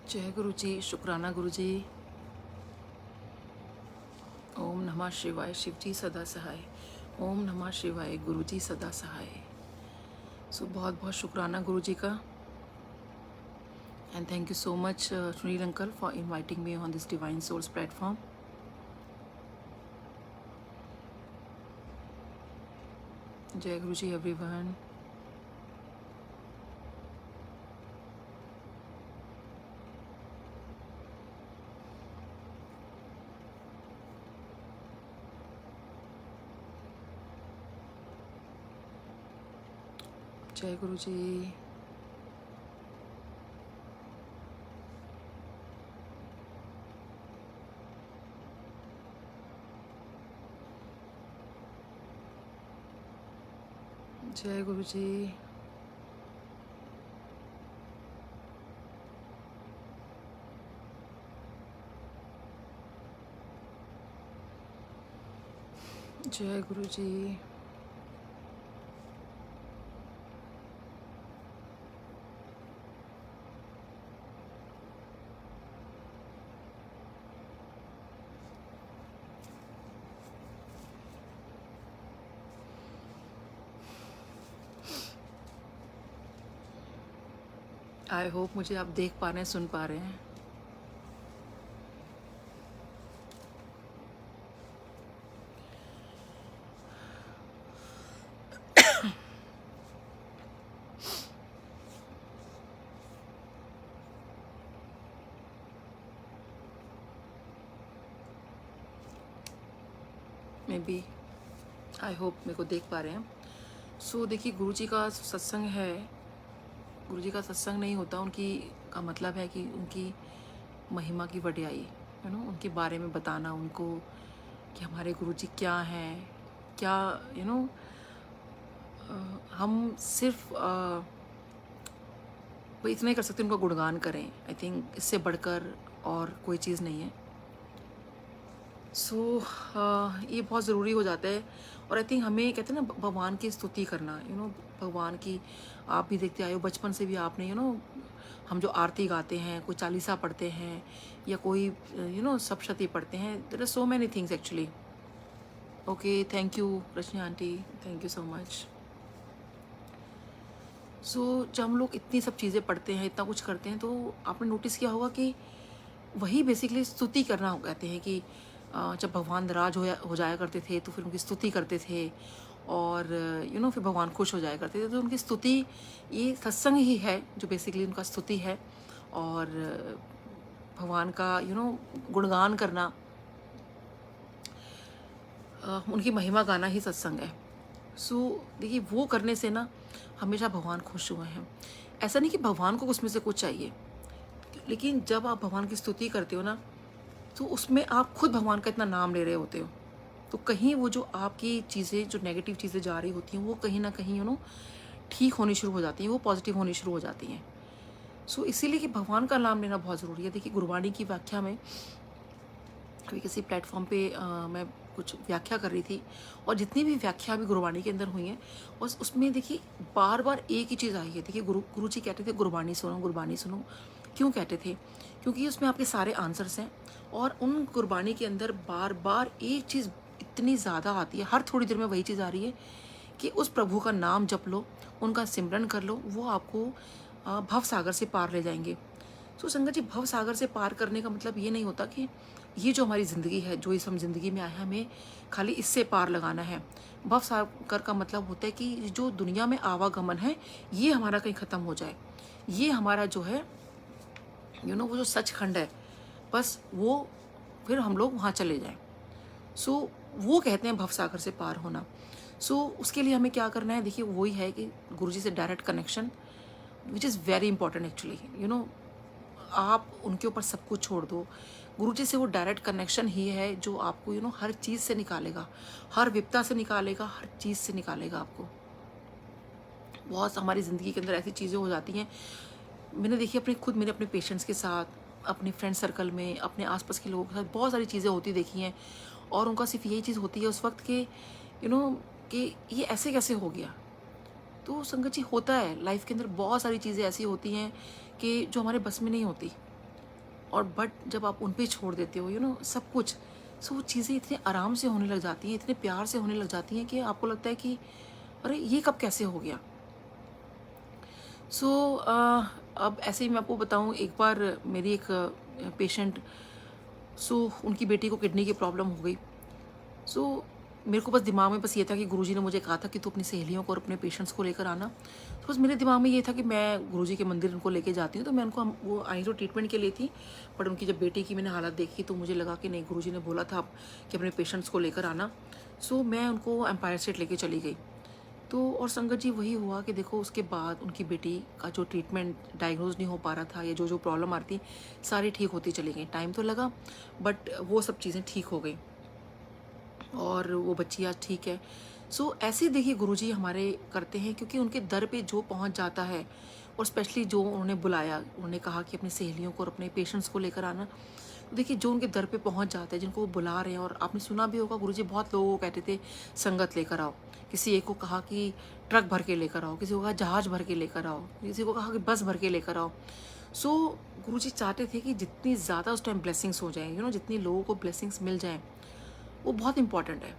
जय गुरु जी, शुक्राना गुरु जी। ओम नमः शिवाय, शिव जी सदा सहाय। ओम नमः शिवाय, गुरु जी सदा सहाय। सो बहुत बहुत शुक्राना गुरु जी का। And thank you so much Sunil uncle for inviting me on this divine source platform. जय गुरु जी एवरीवन। जय गुरु जी। जय गुरु जी। जय गुरु जी। आई होप मुझे आप देख पा रहे हैं, सुन पा रहे हैं। मे बी आई होप मेरे को देख पा रहे हैं। सो देखिए, गुरु जी का सत्संग है। गुरु जी का सत्संग नहीं होता, उनकी का मतलब है कि उनकी महिमा की वड्याई, उनके बारे में बताना उनको कि हमारे गुरु जी क्या हैं, क्या यू नो हम सिर्फ वो इतना ही कर सकते हैं, उनका गुणगान करें। आई थिंक इससे बढ़कर और कोई चीज़ नहीं है। सो ये बहुत ज़रूरी हो जाता है। और आई थिंक हमें कहते हैं ना, भगवान की स्तुति करना, भगवान की। आप भी देखते आए हो बचपन से भी आपने, हम जो आरती गाते हैं, कोई चालीसा पढ़ते हैं या कोई सप्तशती पढ़ते हैं। There are so many things actually. Okay, thank you Rashmi aunty, thank you so much. So जब हम लोग इतनी सब चीज़ें पढ़ते हैं, इतना कुछ करते हैं, तो आपने नोटिस किया होगा कि वही बेसिकली स्तुति करना हो, कहते हैं कि जब भगवान नाराज हो जाया करते थे तो फिर उनकी स्तुति करते थे। और फिर भगवान खुश हो जाया करते थे, तो उनकी स्तुति, ये सत्संग ही है जो बेसिकली उनका स्तुति है। और भगवान का गुणगान करना, उनकी महिमा गाना ही सत्संग है। सो देखिए, वो करने से ना हमेशा भगवान खुश हुए हैं। ऐसा नहीं कि भगवान को उसमें से कुछ चाहिए, लेकिन जब आप भगवान की स्तुति करते हो ना, तो उसमें आप खुद भगवान का इतना नाम ले रहे होते हो। तो कहीं वो जो आपकी चीज़ें, जो नेगेटिव चीज़ें जा रही होती हैं, वो कहीं ना कहीं ठीक होनी शुरू हो जाती हैं, वो पॉजिटिव होनी शुरू हो जाती हैं। सो इसीलिए कि भगवान का नाम लेना बहुत ज़रूरी है। देखिए, गुरबाणी की व्याख्या में अभी किसी प्लेटफॉर्म पे मैं कुछ व्याख्या कर रही थी, और जितनी भी व्याख्या अभी गुरबाणी के अंदर हुई हैं, बस उसमें देखिए बार बार एक ही चीज़ आई है। देखिए, गुरु जी कहते थे गुरबाणी सुनो, गुरबाणी सुनो। क्यों कहते थे? क्योंकि उसमें आपके सारे आंसर्स हैं, और उन गुरबाणी के अंदर बार बार एक चीज़ इतनी ज़्यादा आती है, हर थोड़ी देर में वही चीज़ आ रही है कि उस प्रभु का नाम जप लो, उनका सिमरन कर लो, वो आपको भव सागर से पार ले जाएंगे। तो संगत जी, भव सागर से पार करने का मतलब ये नहीं होता कि ये जो हमारी ज़िंदगी है, जो इस हम ज़िंदगी में आए हैं, हमें खाली इससे पार लगाना है। भव सागर का मतलब होता है कि जो दुनिया में आवागमन है, ये हमारा कहीं ख़त्म हो जाए। ये हमारा जो है वो जो सचखंड है, बस वो फिर हम लोग वहाँ चले जाएं। सो वो कहते हैं भव सागर से पार होना। सो उसके लिए हमें क्या करना है? देखिए, वही है कि गुरुजी से direct connection, which is very important actually. आप उनके ऊपर सब कुछ छोड़ दो। गुरुजी से वो डायरेक्ट कनेक्शन ही है जो आपको हर चीज़ से निकालेगा, हर विपदा से निकालेगा, हर चीज़ से निकालेगा आपको। बहुत हमारी ज़िंदगी के अंदर ऐसी चीज़ें हो जाती हैं। मैंने देखी मैंने अपने पेशेंट्स के साथ, अपने फ्रेंड सर्कल में, अपने आसपास के लोगों के साथ बहुत सारी चीज़ें होती देखी हैं, और उनका सिर्फ यही चीज़ होती है उस वक्त के कि ये ऐसे कैसे हो गया। तो संगत जी, होता है लाइफ के अंदर बहुत सारी चीज़ें ऐसी होती हैं कि जो हमारे बस में नहीं होती। और बट जब आप उन पे छोड़ देते हो सब कुछ, सो वो चीज़ें इतने आराम से होने लग जाती हैं, इतने प्यार से होने लग जाती हैं कि आपको लगता है कि अरे ये कब कैसे हो गया। सो अब ऐसे ही मैं आपको बताऊं, एक बार मेरी एक पेशेंट, उनकी बेटी को किडनी की प्रॉब्लम हो गई। सो मेरे को बस दिमाग में बस ये था कि गुरुजी ने मुझे कहा था कि तू अपनी सहेलियों को और अपने पेशेंट्स को लेकर आना। तो बस मेरे दिमाग में ये था कि मैं गुरुजी के मंदिर उनको लेके जाती हूँ, तो मैं उनको, वो आई तो ट्रीटमेंट के लिए थी, बट उनकी जब बेटी की मैंने हालत देखी तो मुझे लगा कि नहीं, गुरुजी ने बोला था कि अपने पेशेंट्स को लेकर आना। सो मैं उनको एम्पायर स्टेट लेके चली गई। तो और संगत जी वही हुआ कि देखो, उसके बाद उनकी बेटी का जो ट्रीटमेंट डायग्नोज नहीं हो पा रहा था, या जो जो प्रॉब्लम आती सारी ठीक होती चली गई। टाइम तो लगा, बट वो सब चीज़ें ठीक हो गई और वो बच्ची आज ठीक है। सो ऐसे देखिए गुरुजी हमारे करते हैं, क्योंकि उनके दर पे जो पहुंच जाता है, और स्पेशली जो उन्होंने बुलाया, उन्होंने कहा कि अपनी सहेलियों को और अपने पेशेंट्स को लेकर आना। तो देखिए जो उनके दर पे पहुंच जाते हैं, जिनको वो बुला रहे हैं, और आपने सुना भी होगा गुरुजी बहुत लोगों को कहते थे संगत लेकर आओ। किसी एक को कहा कि ट्रक भर के लेकर आओ, किसी को कहा जहाज भर के लेकर आओ, किसी को कहा कि बस भर के लेकर आओ। सो गुरुजी चाहते थे कि जितनी ज़्यादा उस टाइम ब्लेसिंग्स हो जाए, जितनी लोगों को ब्लेसिंग्स मिल जाएं, वो बहुत इंपॉर्टेंट है।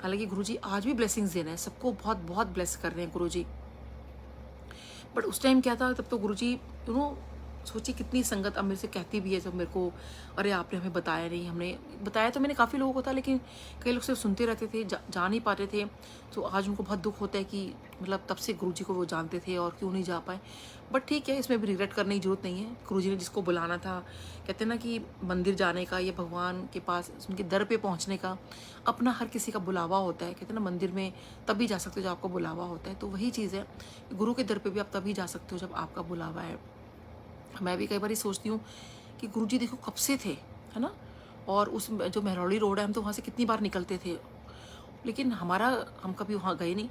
हालांकि गुरुजी आज भी ब्लेसिंग्स दे रहे हैं, सबको बहुत बहुत ब्लेस कर रहे हैं गुरुजी। बट उस टाइम क्या था, तब तो गुरुजी सोचिए कितनी संगत अब मेरे से कहती भी है जब मेरे को, अरे आपने हमें बताया नहीं। हमने बताया तो मैंने काफ़ी लोगों को था, लेकिन कई लोग सिर्फ सुनते रहते थे, जा नहीं पाते थे। तो आज उनको बहुत दुख होता है कि मतलब तब से गुरुजी को वो जानते थे और क्यों नहीं जा पाए। बट ठीक है, इसमें भी रिग्रेट करने की जरूरत नहीं है। गुरुजी ने जिसको बुलाना था, कहते हैं ना कि मंदिर जाने का या भगवान के पास उनके दर पे पहुंचने का अपना हर किसी का बुलावा होता है। कहते हैं ना, मंदिर में तभी जा सकते हो जब आपका बुलावा होता है। तो वही चीज़ है, गुरु के दर पे भी आप तभी जा सकते हो जब आपका बुलावा है। मैं भी कई बार सोचती हूँ कि गुरुजी देखो कब से थे, है ना, और उस जो महरौली रोड है, हम तो वहाँ से कितनी बार निकलते थे, लेकिन हम कभी वहाँ गए नहीं।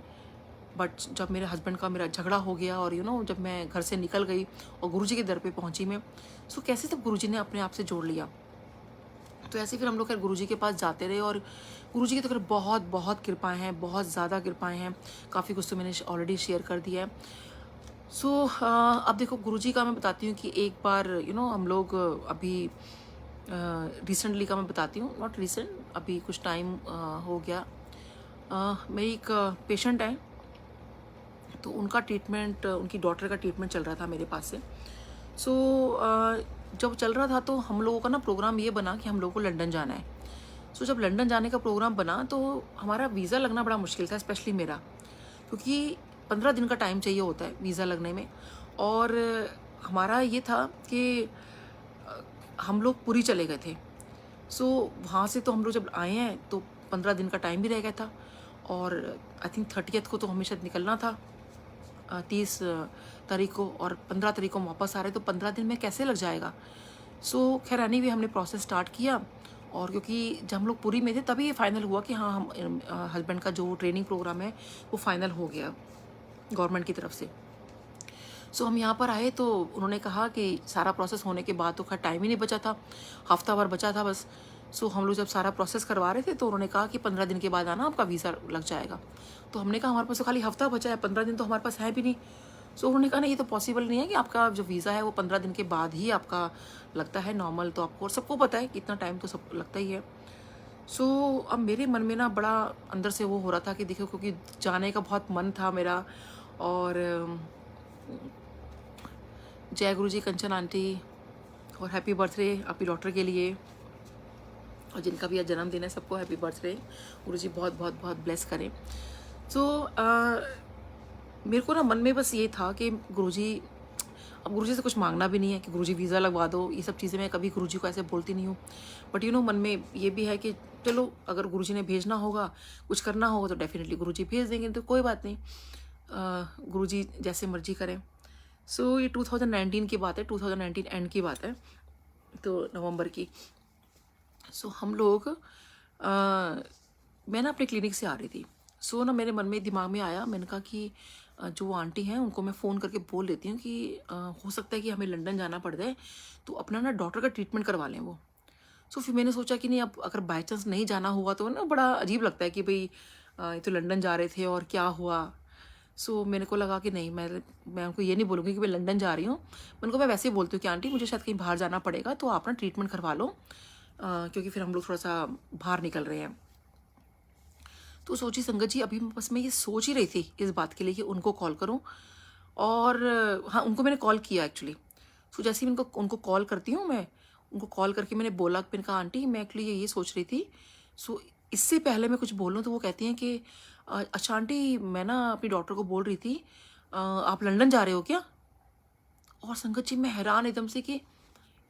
बट जब मेरे हस्बैंड का मेरा झगड़ा हो गया, और जब मैं घर से निकल गई और गुरुजी के दर पे पहुंची मैं, सो कैसे तब गुरुजी ने अपने आप से जोड़ लिया। तो ऐसे फिर हम लोग खैर गुरुजी के पास जाते रहे, और गुरुजी की तो खैर बहुत बहुत कृपाएं हैं, बहुत ज़्यादा कृपाएं हैं। काफ़ी कुछ तो मैंने ऑलरेडी शेयर कर दिया है। सो अब देखो गुरुजी का मैं बताती हूँ कि एक बार हम लोग अभी रिसेंटली का मैं बताती हूँ, नॉट रिसेंट, अभी कुछ टाइम हो गया। मेरी एक पेशेंट है, तो उनका ट्रीटमेंट, उनकी डॉटर का ट्रीटमेंट चल रहा था मेरे पास से। सो जब चल रहा था तो हम लोगों का ना प्रोग्राम ये बना कि हम लोगों को लंदन जाना है। सो जब लंदन जाने का प्रोग्राम बना तो हमारा वीज़ा लगना बड़ा मुश्किल था, स्पेशली मेरा, क्योंकि 15 दिन का टाइम चाहिए होता है वीज़ा लगने में। और हमारा ये था कि हम लोग पुरी चले गए थे। सो वहाँ से तो हम लोग जब आए हैं तो 15 दिन का टाइम भी रह गया था, और आई थिंक 30th को तो हमें शायद निकलना था, 30 तारीख को, और 15 तारीख को वापस आ रहे, तो 15 दिन में कैसे लग जाएगा। सो खैर एनीवे हमने प्रोसेस स्टार्ट किया, और क्योंकि जब हम लोग पुरी में थे तभी ये फाइनल हुआ कि हाँ, हम हस्बैंड का जो ट्रेनिंग प्रोग्राम है वो फाइनल हो गया गवर्नमेंट की तरफ से। सो हम यहाँ पर आए तो उन्होंने कहा कि सारा प्रोसेस होने के बाद तो खैर टाइम ही नहीं बचा था, हफ्ता भर बचा था बस। सो हम लोग जब सारा प्रोसेस करवा रहे थे तो उन्होंने कहा कि 15 दिन के बाद आना, आपका वीज़ा लग जाएगा। तो हमने कहा हमारे पास तो खाली हफ्ता बचा है, 15 दिन तो हमारे पास है भी नहीं। सो उन्होंने कहा नहीं, ये तो पॉसिबल नहीं है कि आपका जो वीज़ा है वो 15 दिन के बाद ही आपका लगता है नॉर्मल, तो आपको और सबको पता है कि इतना टाइम तो सब लगता ही है। सो अब मेरे मन में ना बड़ा अंदर से वो हो रहा था कि देखो, क्योंकि जाने का बहुत मन था मेरा। और जय गुरु जी कंचन आंटी, और हैप्पी बर्थडे आपकी डॉटर के लिए, और जिनका भी आज जन्मदिन है सबको हैप्पी बर्थडे, गुरु जी बहुत बहुत बहुत ब्लेस करें। सो मेरे को ना मन में बस ये था कि गुरुजी, अब गुरुजी से कुछ मांगना भी नहीं है कि गुरुजी वीज़ा लगवा दो, ये सब चीज़ें मैं कभी गुरुजी को ऐसे बोलती नहीं हूँ। बट मन में ये भी है कि चलो अगर गुरुजी ने भेजना होगा, कुछ करना होगा तो डेफिनेटली गुरुजी भेज देंगे, तो कोई बात नहीं, गुरुजी जैसे मर्जी करें। सो ये 2019 की बात है, 2019 एंड की बात है, तो नवंबर की। सो हम लोग मैं ना अपने क्लिनिक से आ रही थी। सो ना मेरे मन में दिमाग में आया, मैंने कहा कि जो आंटी हैं उनको मैं फ़ोन करके बोल देती हूँ कि हो सकता है कि हमें लंदन जाना पड़ जाए, तो अपना ना डॉटर का ट्रीटमेंट करवा लें वो। सो फिर मैंने सोचा कि नहीं, अब अगर बाई चांस नहीं जाना हुआ तो ना बड़ा अजीब लगता है कि भाई ये तो लंदन जा रहे थे और क्या हुआ। सो मेरे को लगा कि नहीं, मैं उनको ये नहीं बोलूँगी कि मैं लंदन जा रही हूँ। मैं उनको मैं वैसे ही बोलती हूँ कि आंटी मुझे शायद कहीं बाहर जाना पड़ेगा, तो आप ना ट्रीटमेंट करवा लो, क्योंकि फिर हम लोग थोड़ा सा बाहर निकल रहे हैं। तो सोची संगत जी, अभी बस मैं ये सोच ही रही थी इस बात के लिए कि उनको कॉल करूं। और हाँ, उनको मैंने कॉल किया एक्चुअली। सो जैसे ही मैं उनको कॉल करती हूँ, मैं उनको कॉल करके मैंने बोला, मैंने कहा आंटी मैं एक्चुअली ये सोच रही थी। सो इससे पहले मैं कुछ बोलूँ तो वो कहती हैं कि अच्छा आंटी, मैं ना अपनी डॉक्टर को बोल रही थी, आप लंदन जा रहे हो क्या? और संगत जी मैं हैरान एकदम से कि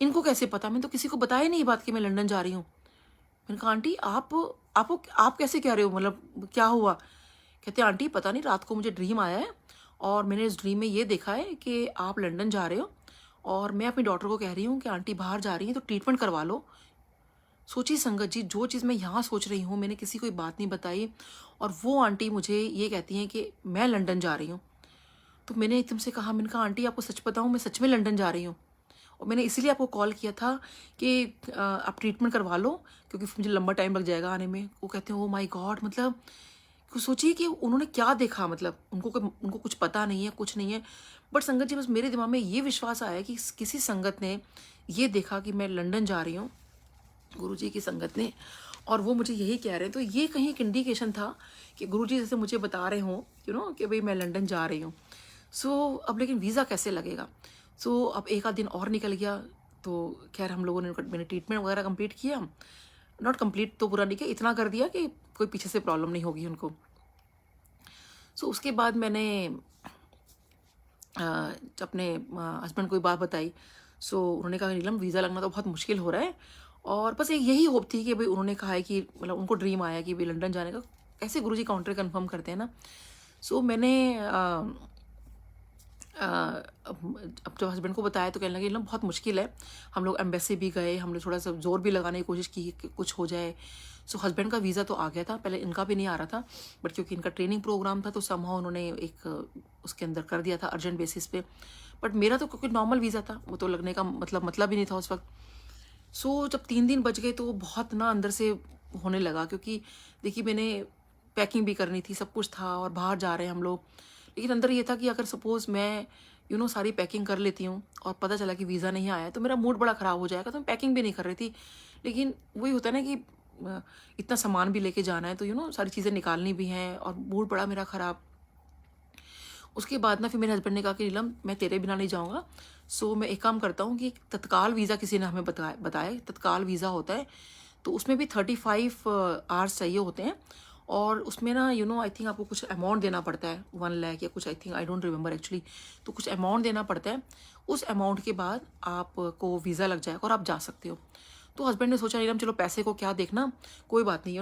इनको कैसे पता, मैंने तो किसी को बताया नहीं ये बात कि मैं लंदन जा रही हूँ। मैंने कहा आंटी आप कैसे कह रहे हो, मतलब क्या हुआ? कहते हैं आंटी पता नहीं, रात को मुझे ड्रीम आया है और मैंने इस ड्रीम में ये देखा है कि आप लंदन जा रहे हो, और मैं अपनी डॉक्टर को कह रही हूँ कि आंटी बाहर जा रही हैं तो ट्रीटमेंट करवा लो। सोचिए संगत जी, जो चीज़ मैं यहाँ सोच रही हूँ, मैंने किसी को ये बात नहीं बताई, और वो आंटी मुझे ये कहती हैं कि मैं लंदन जा रही हूँ। तो मैंने एकदम से कहा, मैंने कहा आंटी आपको सच बताऊँ, मैं सच में लंदन जा रही हूँ, और मैंने इसीलिए आपको कॉल किया था कि आप ट्रीटमेंट करवा लो, क्योंकि मुझे लंबा टाइम लग जाएगा आने में। वो कहते हैं ओ माय गॉड, मतलब सोचिए कि उन्होंने क्या देखा, मतलब उनको कुछ पता नहीं है, कुछ नहीं है। बट संगत जी, बस मेरे दिमाग में ये विश्वास आया कि किसी संगत ने ये देखा कि मैं लंदन जा रही हूँ, गुरुजी की संगत ने, और वो मुझे यही कह रहे हैं। तो ये कहीं एक इंडिकेशन था कि गुरुजी जैसे मुझे बता रहे हों कि भाई मैं लंदन जा रही हूँ। सो अब लेकिन वीज़ा कैसे लगेगा? सो अब एक आध दिन और निकल गया, तो खैर हम लोगों ने मैंने ट्रीटमेंट वगैरह कंप्लीट किया। नॉट कंप्लीट तो बुरा नहीं किया, इतना कर दिया कि कोई पीछे से प्रॉब्लम नहीं होगी उनको। सो उसके बाद मैंने अपने हस्बैंड को ये बात बताई। सो उन्होंने कहा नीलम, वीज़ा लगना तो बहुत मुश्किल हो रहा है, और बस एक यही होप थी कि भाई उन्होंने कहा है कि मतलब उनको ड्रीम आया कि भाई लंदन जाने का। कैसे गुरुजी काउंटर कंफर्म करते हैं ना। सो मैंने अ, अब जब हस्बैंड को बताया तो कहने लगे ना बहुत मुश्किल है। हम लोग एम्बेसी भी गए, हमने थोड़ा सा जोर भी लगाने की कोशिश की कि कुछ हो जाए। सो हस्बैंड का वीज़ा तो आ गया था, पहले इनका भी नहीं आ रहा था, बट क्योंकि इनका ट्रेनिंग प्रोग्राम था तो समहाउ उन्होंने एक उसके अंदर कर दिया था अर्जेंट बेसिस पे। बट मेरा तो क्योंकि नॉर्मल वीज़ा था, वो तो लगने का मतलब ही नहीं था उस वक्त। सो जब 3 दिन बच गए तो बहुत ना अंदर से होने लगा, क्योंकि देखिए मैंने पैकिंग भी करनी थी, सब कुछ था, और बाहर जा रहे हैं हम लोग। लेकिन अंदर ये था कि अगर सपोज़ मैं सारी पैकिंग कर लेती हूँ और पता चला कि वीज़ा नहीं आया, तो मेरा मूड बड़ा ख़राब हो जाएगा। तो मैं पैकिंग भी नहीं कर रही थी। लेकिन वही होता है ना कि इतना सामान भी लेके जाना है, तो सारी चीज़ें निकालनी भी हैं, और मूड बड़ा मेरा ख़राब। उसके बाद ना फिर मेरे हस्बैंड ने कहा कि नीलम, मैं तेरे बिना नहीं जाऊँगा। सो मैं एक काम करता हूँ कि तत्काल वीज़ा किसी ने हमें बताया तत्काल वीज़ा होता है, तो उसमें भी 35 आवर्स चाहिए होते हैं, और उसमें ना आई थिंक आपको कुछ अमाउंट देना पड़ता है, 1 लाख या कुछ, I think, I don't remember actually. तो कुछ अमाउंट देना पड़ता है, उस अमाउंट के बाद आपको वीज़ा लग जाएगा और आप जा सकते हो। तो हस्बैंड ने सोचा नीलम चलो पैसे को क्या देखना, कोई बात नहीं,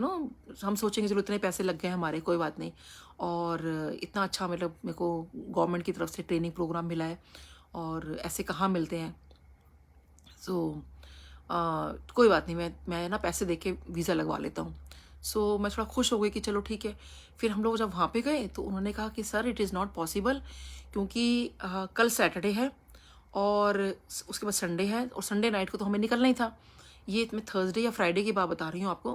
हम सोचेंगे चलो इतने पैसे लग गए हमारे, कोई बात नहीं। और इतना अच्छा मतलब मेरे को गवर्नमेंट की तरफ से ट्रेनिंग प्रोग्राम मिला है, और ऐसे कहाँ मिलते हैं। सो कोई बात नहीं, मैं ना पैसे दे के वीज़ा लगवा लेता हूँ। सो मैं थोड़ा खुश हो गई कि चलो ठीक है। फिर हम लोग जब वहाँ पे गए तो उन्होंने कहा कि sir it is not possible, क्योंकि कल सैटरडे है और उसके बाद संडे है, और संडे नाइट को तो हमें निकलना ही था। ये मैं थर्सडे या फ्राइडे की बात बता रही हूँ आपको,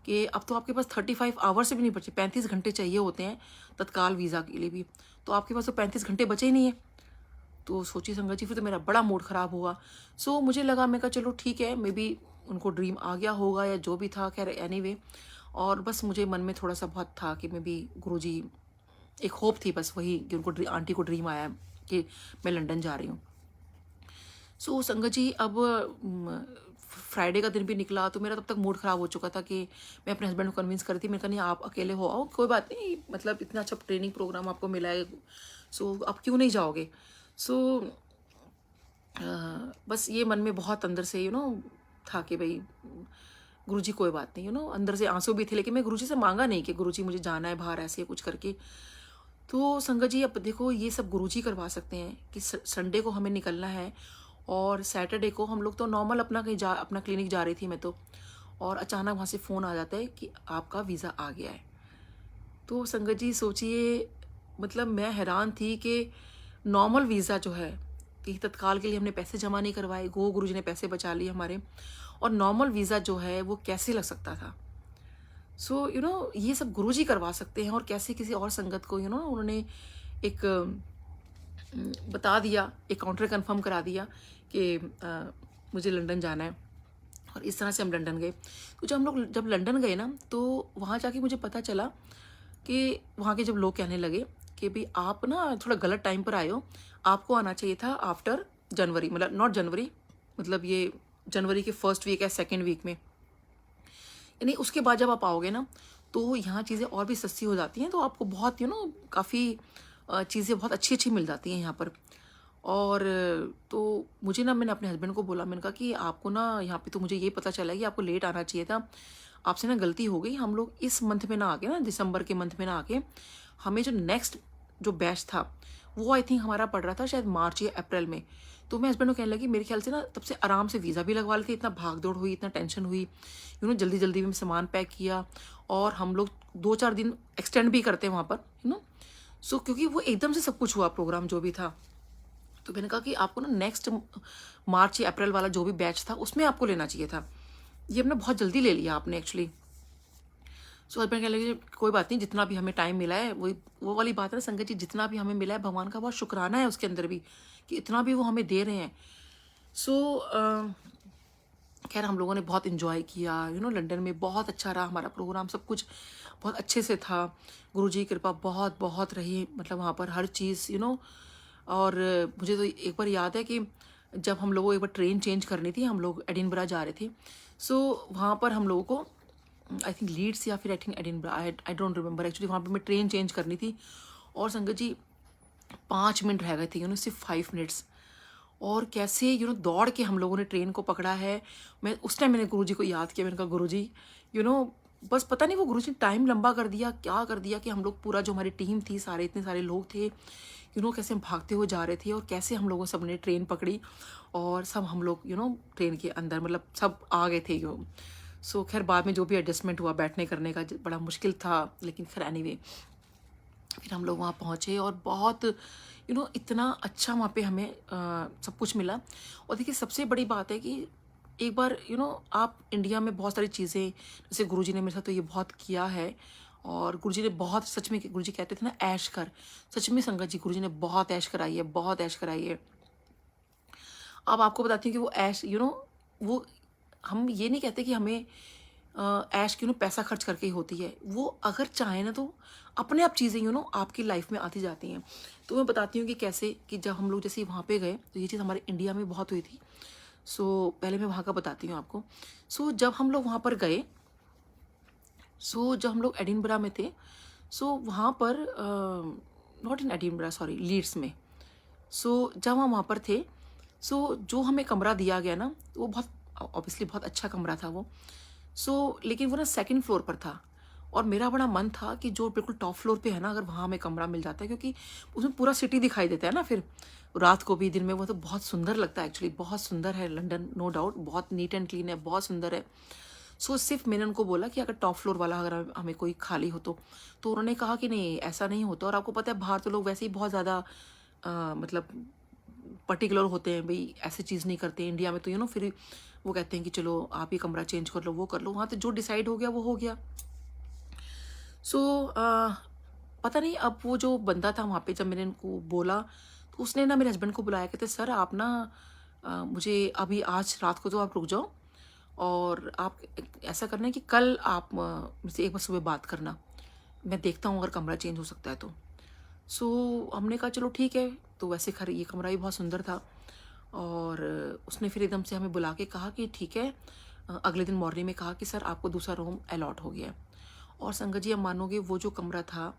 कि अब तो आपके पास 35 आवर्स से भी नहीं बचे, 35 घंटे चाहिए होते हैं तत्काल वीज़ा के लिए भी, तो आपके पास तो 35 घंटे बचे ही नहीं है। तो सोचिए संगत जी, फिर तो मेरा बड़ा मूड ख़राब हुआ। सो मुझे लगा, मैं कहा चलो ठीक है, मे बी उनको ड्रीम आ गया होगा या जो भी था, खैर एनीवे। और बस मुझे मन में थोड़ा सा बहुत था कि मे बी गुरुजी, एक होप थी बस वही कि उनको आंटी को ड्रीम आया कि मैं लंदन जा रही हूँ। सो संगत जी, अब फ्राइडे का दिन भी निकला तो मेरा तब तक मूड ख़राब हो चुका था कि मैं अपने हस्बैंड को कन्विंस करती, मैंने कहा नहीं आप अकेले हो आओ, कोई बात नहीं, मतलब इतना अच्छा ट्रेनिंग प्रोग्राम आपको मिला है, सो आप क्यों नहीं जाओगे। सो बस ये मन में बहुत अंदर से था कि भाई गुरुजी कोई बात नहीं, अंदर से आंसू भी थे, लेकिन मैं गुरुजी से मांगा नहीं कि गुरुजी मुझे जाना है बाहर ऐसे कुछ करके। तो संगत जी, अब देखो ये सब गुरुजी करवा सकते हैं कि संडे को हमें निकलना है, और सैटरडे को हम लोग तो नॉर्मल अपना क्लिनिक जा रही थी मैं तो, और अचानक वहाँ से फ़ोन आ जाता है कि आपका वीज़ा आ गया है। तो संगत जी सोचिए, मतलब मैं हैरान थी कि नॉर्मल वीज़ा जो है, कि तत्काल के लिए हमने पैसे जमा नहीं करवाए, गुरुजी ने पैसे बचा लिए हमारे, और नॉर्मल वीज़ा जो है वो कैसे लग सकता था। सो ये सब गुरुजी करवा सकते हैं, और कैसे किसी और संगत को उन्होंने एक बता दिया, एक काउंटर कंफर्म करा दिया कि मुझे लंदन जाना है, और इस तरह से हम लंदन गए। तो जब लंदन गए ना, तो वहाँ जाके मुझे पता चला कि वहाँ के जब लोग कहने लगे कि भाई आप ना थोड़ा गलत टाइम पर आए हो, आपको आना चाहिए था आफ्टर जनवरी, मतलब नॉट जनवरी, मतलब ये जनवरी के फर्स्ट वीक या सेकेंड वीक में, यानी उसके बाद जब आप आओगे ना, तो यहाँ चीज़ें और भी सस्ती हो जाती हैं, तो आपको बहुत काफ़ी चीज़ें बहुत अच्छी अच्छी मिल जाती हैं यहाँ पर। और तो मुझे ना, मैंने अपने हस्बैंड को बोला, मैंने कहा कि आपको ना यहाँ पे तो मुझे ये पता चला कि आपको लेट आना चाहिए था, आपसे ना गलती हो गई, हम लोग इस मंथ में ना आके ना, दिसंबर के मंथ में ना आके, हमें जो नेक्स्ट जो बैच था वो आई थिंक हमारा पड़ रहा था शायद मार्च या अप्रैल में। तो मैं हस्बैंड को कहने लगी मेरे ख्याल से ना तब से आराम से वीज़ा भी लगवा लेते, इतना भाग दौड़ हुई, इतना टेंशन हुई, जल्दी जल्दी में सामान पैक किया, और हम लोग 2-4 दिन एक्सटेंड भी करते हैं वहाँ पर, सो क्योंकि वो एकदम से सब कुछ हुआ प्रोग्राम जो भी था। तो मैंने कहा कि आपको ना नेक्स्ट मार्च या अप्रैल वाला जो भी बैच था उसमें आपको लेना चाहिए था, ये हमने बहुत जल्दी ले लिया आपने एक्चुअली। सो हस्बैंड कहने लगे कोई बात नहीं, जितना भी हमें टाइम मिला है, वही वो वाली बात है ना संगत जी, जितना भी हमें मिला है भगवान का बहुत शुक्राना है उसके अंदर भी, कि इतना भी वो हमें दे रहे हैं। सो खैर हम लोगों ने बहुत इन्जॉय किया, लंदन में बहुत अच्छा रहा हमारा प्रोग्राम, सब कुछ बहुत अच्छे से था, गुरुजी की कृपा बहुत बहुत रही, मतलब वहाँ पर हर चीज़ और मुझे तो एक बार याद है कि जब हम लोगों को एक बार ट्रेन चेंज करनी थी, हम लोग एडिनबरा जा रहे थे, सो वहाँ पर हम लोगों को आई थिंक लीड्स या फिर I think Edinburgh, I don't remember actually, वहाँ पर मैं ट्रेन चेंज करनी थी, और संगत जी 5 मिनट रह गए थे, सिर्फ 5 मिनट्स, और कैसे दौड़ के हम लोगों ने ट्रेन को पकड़ा है। मैं उस टाइम मैंने गुरुजी को याद किया, मैंने कहा गुरुजी बस पता नहीं वो गुरुजी ने टाइम लंबा कर दिया, क्या कर दिया, कि हम लोग पूरा जो हमारी टीम थी, सारे इतने सारे लोग थे, कैसे हम भागते हुए जा रहे थे, और कैसे हम लोगों सब ने ट्रेन पकड़ी, और सब हम लोग ट्रेन के अंदर, मतलब सब आ गए थे सो खैर बाद में जो भी एडजस्टमेंट हुआ बैठने करने का बड़ा मुश्किल था, लेकिन खैर एनीवे फिर हम लोग वहाँ पहुँचे, और बहुत इतना अच्छा वहाँ पे हमें सब कुछ मिला। और देखिए सबसे बड़ी बात है कि एक बार आप इंडिया में बहुत सारी चीज़ें, जैसे गुरुजी ने मेरे साथ तो ये बहुत किया है, और गुरुजी ने बहुत, सच में गुरुजी कहते थे ना ऐश कर, सच में संगत जी गुरुजी ने बहुत ऐश कराई है, बहुत ऐश कराई है। अब आपको बताती हूँ कि वो ऐश वो, हम ये नहीं कहते कि हमें ऐश पैसा खर्च करके ही होती है, वो अगर चाहे ना तो अपने आप चीज़ें आपकी लाइफ में आती जाती हैं। तो मैं बताती हूँ कि कैसे, कि जब हम लोग जैसे वहाँ पे गए, तो ये चीज़ हमारे इंडिया में बहुत हुई थी। सो पहले मैं वहाँ का बताती हूँ आपको। सो जब हम लोग वहाँ पर गए, सो जब हम लोग एडिनबरा में थे, सो वहाँ पर not in Edinburgh, sorry, Leeds में। सो जब हम वहाँ पर थे, सो जो हमें कमरा दिया गया ना, वो बहुत ऑब्वियसली बहुत अच्छा कमरा था वो। सो लेकिन वो ना सेकंड फ्लोर पर था, और मेरा बड़ा मन था कि जो बिल्कुल टॉप फ्लोर पे है ना, अगर वहाँ हमें कमरा मिल जाता है, क्योंकि उसमें पूरा सिटी दिखाई देता है ना, फिर रात को भी दिन में, वो तो बहुत सुंदर लगता है एक्चुअली, बहुत सुंदर है लंदन, नो डाउट, बहुत नीट एंड क्लीन है, बहुत सुंदर है। सो सिर्फ मैंने उनको बोला कि अगर टॉप फ्लोर वाला अगर हमें कोई खाली हो तो उन्होंने कहा कि नहीं ऐसा नहीं होता, और आपको पता है बाहर तो लोग वैसे ही बहुत ज़्यादा मतलब पर्टिकुलर होते हैं, भाई ऐसी चीज़ नहीं करते। इंडिया में तो फिर वो कहते हैं कि चलो आप ही कमरा चेंज कर लो, वो कर लो, वहाँ तो जो डिसाइड हो गया वो हो गया। सो पता नहीं अब वो जो बंदा था वहाँ पे, जब मैंने उनको बोला, तो उसने ना मेरे हस्बैंड को बुलाया, कहते सर आप ना मुझे अभी आज रात को तो आप रुक जाओ, और आप ऐसा करना है कि कल आप मुझसे एक बार सुबह बात करना, मैं देखता हूँ अगर कमरा चेंज हो सकता है तो। सो हमने कहा चलो ठीक है। तो वैसे खैर ये कमरा भी बहुत सुंदर था, और उसने फिर एकदम से हमें बुला के कहा कि ठीक है, अगले दिन मॉर्निंग में कहा कि सर आपको दूसरा रूम अलॉट हो गया है। और संगत जी आप मानोगे, वो जो कमरा था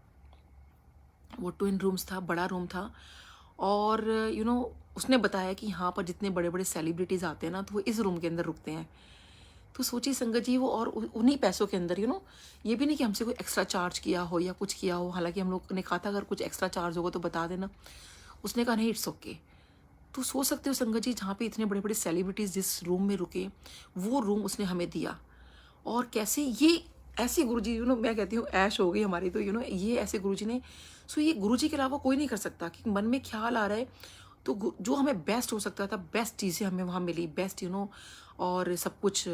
वो ट्विन रूम्स था, बड़ा रूम था, और उसने बताया कि यहाँ पर जितने बड़े बड़े सेलिब्रिटीज़ आते हैं ना, तो वो इस रूम के अंदर रुकते हैं। तो सोचिए संगत जी, वो और उन्हीं पैसों के अंदर ये भी नहीं कि हमसे कोई एक्स्ट्रा चार्ज किया हो या कुछ किया हो, हालांकि हम लोग ने कहा था अगर कुछ एक्स्ट्रा चार्ज होगा तो बता देना। उसने कहा नहीं, इट्स ओके। तो सोच सकते हो संगत जी, जहाँ पे इतने बड़े बड़े सेलिब्रिटीज़ जिस रूम में रुके, वो रूम उसने हमें दिया। और कैसे ये ऐसे गुरुजी, मैं कहती हूँ ऐश हो गई हमारी, तो ये ऐसे गुरुजी ने, सो ये गुरुजी के अलावा कोई नहीं कर सकता, कि मन में ख्याल आ रहा है तो जो हमें बेस्ट हो सकता था, बेस्ट चीज़ें हमें वहाँ मिली, बेस्ट और सब कुछ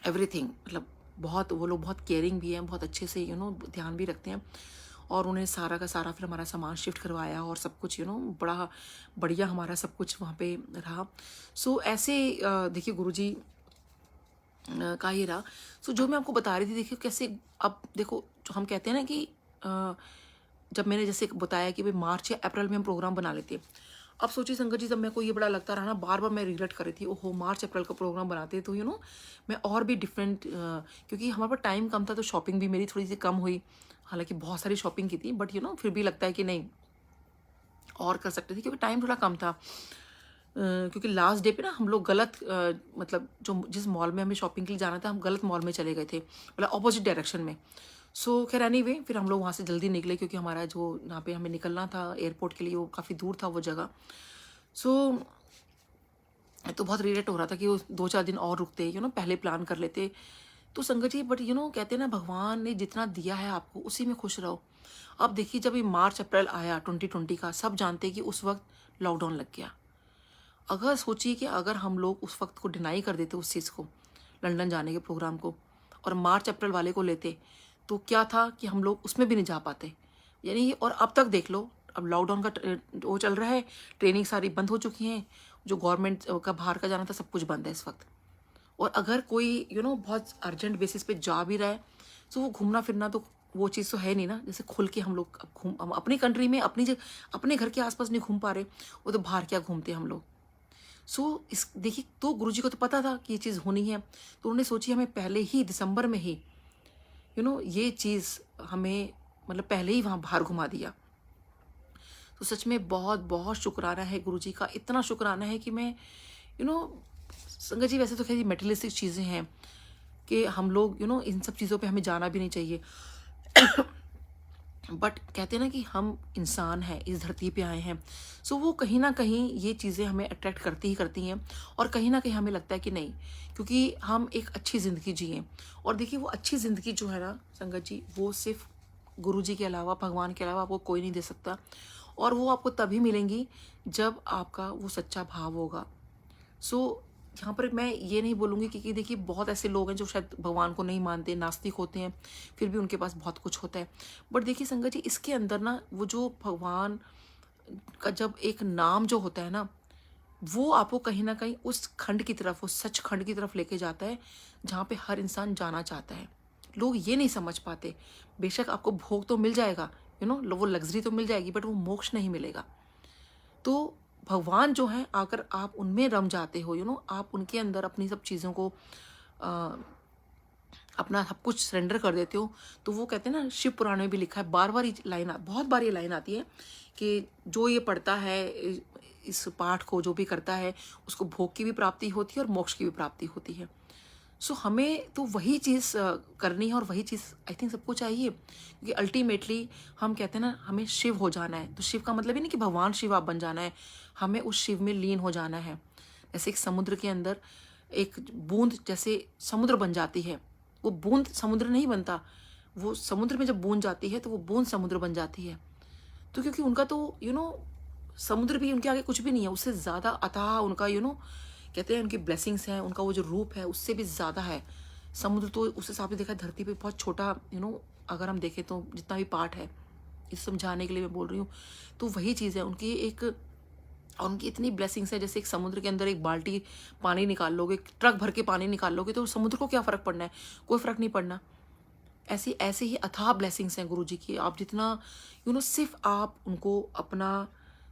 एवरीथिंग, मतलब बहुत वो लोग बहुत केयरिंग भी हैं, बहुत अच्छे से ध्यान भी रखते हैं। और उन्हें सारा का सारा फिर हमारा सामान शिफ्ट करवाया और सब कुछ बड़ा बढ़िया हमारा सब कुछ वहाँ पे रहा। सो ऐसे देखिए गुरुजी का ये रहा। सो जो मैं आपको बता रही थी, देखिए कैसे अब देखो जो हम कहते हैं ना कि जब मैंने जैसे बताया कि भाई मार्च या अप्रैल में हम प्रोग्राम बना लेते हैं। अब सोचिए संगत जी, जब मेरे को ये बड़ा लगता रहा ना, बार बार मैं रिग्रेट कर रही थी, ओहो मार्च अप्रैल का प्रोग्राम बनाते तो मैं और भी डिफरेंट, क्योंकि हमारे पास टाइम कम था तो शॉपिंग भी मेरी थोड़ी सी कम हुई। हालांकि बहुत सारी शॉपिंग की थी, बट फिर भी लगता है कि नहीं और कर सकते थे, क्योंकि टाइम थोड़ा कम था। क्योंकि लास्ट डे पे ना हम लोग गलत मतलब जो जिस मॉल में हमें शॉपिंग के लिए जाना था, हम गलत मॉल में चले गए थे, मतलब ऑपोजिट डायरेक्शन में। सो खैर एनीवे फिर हम लोग वहाँ से जल्दी निकले, क्योंकि हमारा जो यहाँ पे हमें निकलना था एयरपोर्ट के लिए वो काफ़ी दूर था वो जगह। सो तो बहुत रिग्रेट हो रहा था कि वो 2-4 दिन और रुकते, पहले प्लान कर लेते। तो संगत जी, बट कहते हैं ना, भगवान ने जितना दिया है आपको उसी में खुश रहो। अब देखिए जब ये मार्च अप्रैल आया 2020 का, सब जानते हैं कि उस वक्त लॉकडाउन लग गया। अगर सोचिए कि अगर हम लोग उस वक्त को डिनाई कर देते उस चीज़ को, लंदन जाने के प्रोग्राम को, और मार्च अप्रैल वाले को लेते, तो क्या था कि हम लोग उसमें भी नहीं जा पाते। यानी और अब तक देख लो, अब लॉकडाउन का वो चल रहा है, ट्रेनिंग सारी बंद हो चुकी हैं, जो गवर्नमेंट का बाहर का जाना था सब कुछ बंद है इस वक्त। और अगर कोई बहुत अर्जेंट बेसिस पे जा भी रहा है, तो वो घूमना फिरना तो वो चीज़ तो है नहीं ना, जैसे खुल के हम लोग अब हम अपनी कंट्री में अपने घर के आसपास नहीं घूम पा रहे, वो तो बाहर क्या घूमते हम लोग। सो इस देखिए, तो गुरुजी को तो पता था कि ये चीज़ होनी है, तो उन्होंने सोची हमें पहले ही दिसंबर में ही ये चीज़ हमें मतलब पहले ही वहाँ बाहर घुमा दिया। तो सच में बहुत बहुत शुक्राना है गुरुजी का, इतना शुक्राना है कि मैं संगत जी, वैसे तो खैर मेटेरियलिस्टिक चीज़ें हैं कि हम लोग इन सब चीज़ों पे हमें जाना भी नहीं चाहिए। बट कहते हैं ना कि हम इंसान हैं, इस धरती पे आए हैं। सो वो कहीं ना कहीं ये चीज़ें हमें अट्रैक्ट करती ही करती हैं, और कहीं ना कहीं हमें लगता है कि नहीं, क्योंकि हम एक अच्छी ज़िंदगी जिए। और देखिए वो अच्छी ज़िंदगी जो है ना संगत जी, वो सिर्फ गुरु जी के अलावा, भगवान के अलावा आपको कोई नहीं दे सकता। और वो आपको तभी मिलेंगी जब आपका वो सच्चा भाव होगा। सो यहाँ पर मैं ये नहीं बोलूँगी कि देखिए बहुत ऐसे लोग हैं जो शायद भगवान को नहीं मानते, नास्तिक होते हैं, फिर भी उनके पास बहुत कुछ होता है। बट देखिए संगत जी, इसके अंदर ना वो जो भगवान का जब एक नाम जो होता है ना, वो आपको कहीं ना कहीं उस खंड की तरफ, उस सच खंड की तरफ लेके जाता है जहाँ पे हर इंसान जाना चाहता है। लोग ये नहीं समझ पाते। बेशक आपको भोग तो मिल जाएगा, वो लग्जरी तो मिल जाएगी, बट वो मोक्ष नहीं मिलेगा। तो भगवान जो हैं, अगर आप उनमें रम जाते हो, आप उनके अंदर अपनी सब चीज़ों को अपना सब कुछ सरेंडर कर देते हो, तो वो कहते हैं ना, शिव पुराण में भी लिखा है, बार बार बहुत बार ये लाइन आती है कि जो ये पढ़ता है, इस पाठ को जो भी करता है, उसको भोग की भी प्राप्ति होती है और मोक्ष की भी प्राप्ति होती है। सो हमें तो वही चीज़ करनी है, और वही चीज़ आई थिंक सबको चाहिए, क्योंकि अल्टीमेटली हम कहते हैं ना, हमें शिव हो जाना है। तो शिव का मतलब ही नहीं कि भगवान शिव आप बन जाना है, हमें उस शिव में लीन हो जाना है। जैसे एक समुद्र के अंदर एक बूंद जैसे समुद्र बन जाती है, वो बूंद समुद्र नहीं बनता, वो समुद्र में जब बूंद जाती है तो वो बूंद समुद्र बन जाती है। तो क्योंकि उनका तो समुद्र भी उनके आगे कुछ भी नहीं है, उससे ज़्यादा अथाह उनका कहते हैं उनकी ब्लेसिंग्स हैं, उनका वो जो रूप है उससे भी ज़्यादा है। समुद्र तो उस हिसाब से देखा धरती पे बहुत छोटा, अगर हम देखें तो जितना भी पार्ट है, इस समझाने के लिए मैं बोल रही हूँ, तो वही चीज़ है उनकी एक। और उनकी इतनी ब्लेसिंग्स है, जैसे एक समुद्र के अंदर एक बाल्टी पानी निकाल लोगे, ट्रक भर के पानी निकाल लोगे, तो समुद्र को क्या फ़र्क पड़ना है, कोई फ़र्क नहीं पड़ना। ऐसे ही अथाह ब्लेसिंग्स हैं गुरु जी की। आप जितना सिर्फ आप उनको अपना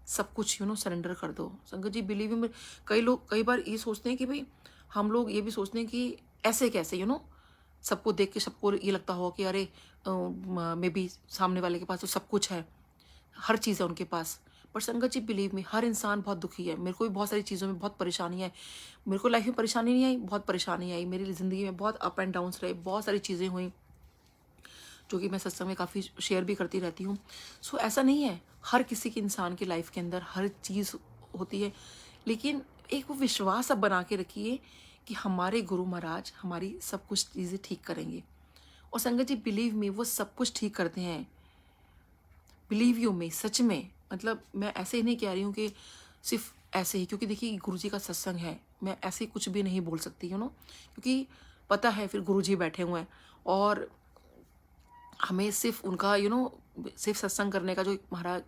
सब कुछ सरेंडर कर दो। संगत जी बिलीव में, कई लोग कई बार ये सोचते हैं कि भाई, हम लोग ये भी सोचते हैं कि ऐसे कैसे सबको देख के सबको ये लगता हो कि अरे मे बी सामने वाले के पास तो सब कुछ है, हर चीज़ है उनके पास। पर संगत जी बिलीव में, हर इंसान बहुत दुखी है। मेरे को भी बहुत सारी चीज़ों में बहुत परेशानी है। मेरे को लाइफ में परेशानी नहीं आई, बहुत परेशानी आई मेरी ज़िंदगी में, बहुत अप एंड डाउन्स रहे, बहुत सारी चीज़ें हुई जो कि मैं सत्संग में काफ़ी शेयर भी करती रहती हूँ। सो ऐसा नहीं है, हर किसी के इंसान की लाइफ के अंदर हर चीज़ होती है, लेकिन एक वो विश्वास आप बना के रखिए कि हमारे गुरु महाराज हमारी सब कुछ चीज़ें ठीक करेंगे। और संगत जी बिलीव मी, वो सब कुछ ठीक करते हैं। बिलीव यू मी, सच में, मतलब मैं ऐसे ही नहीं कह रही हूँ कि सिर्फ ऐसे ही, क्योंकि देखिए गुरु जी का सत्संग है, मैं ऐसे कुछ भी नहीं बोल सकती क्योंकि पता है फिर गुरु जी बैठे हुए हैं। और हमें सिर्फ उनका सिर्फ सत्संग करने का जो हमारा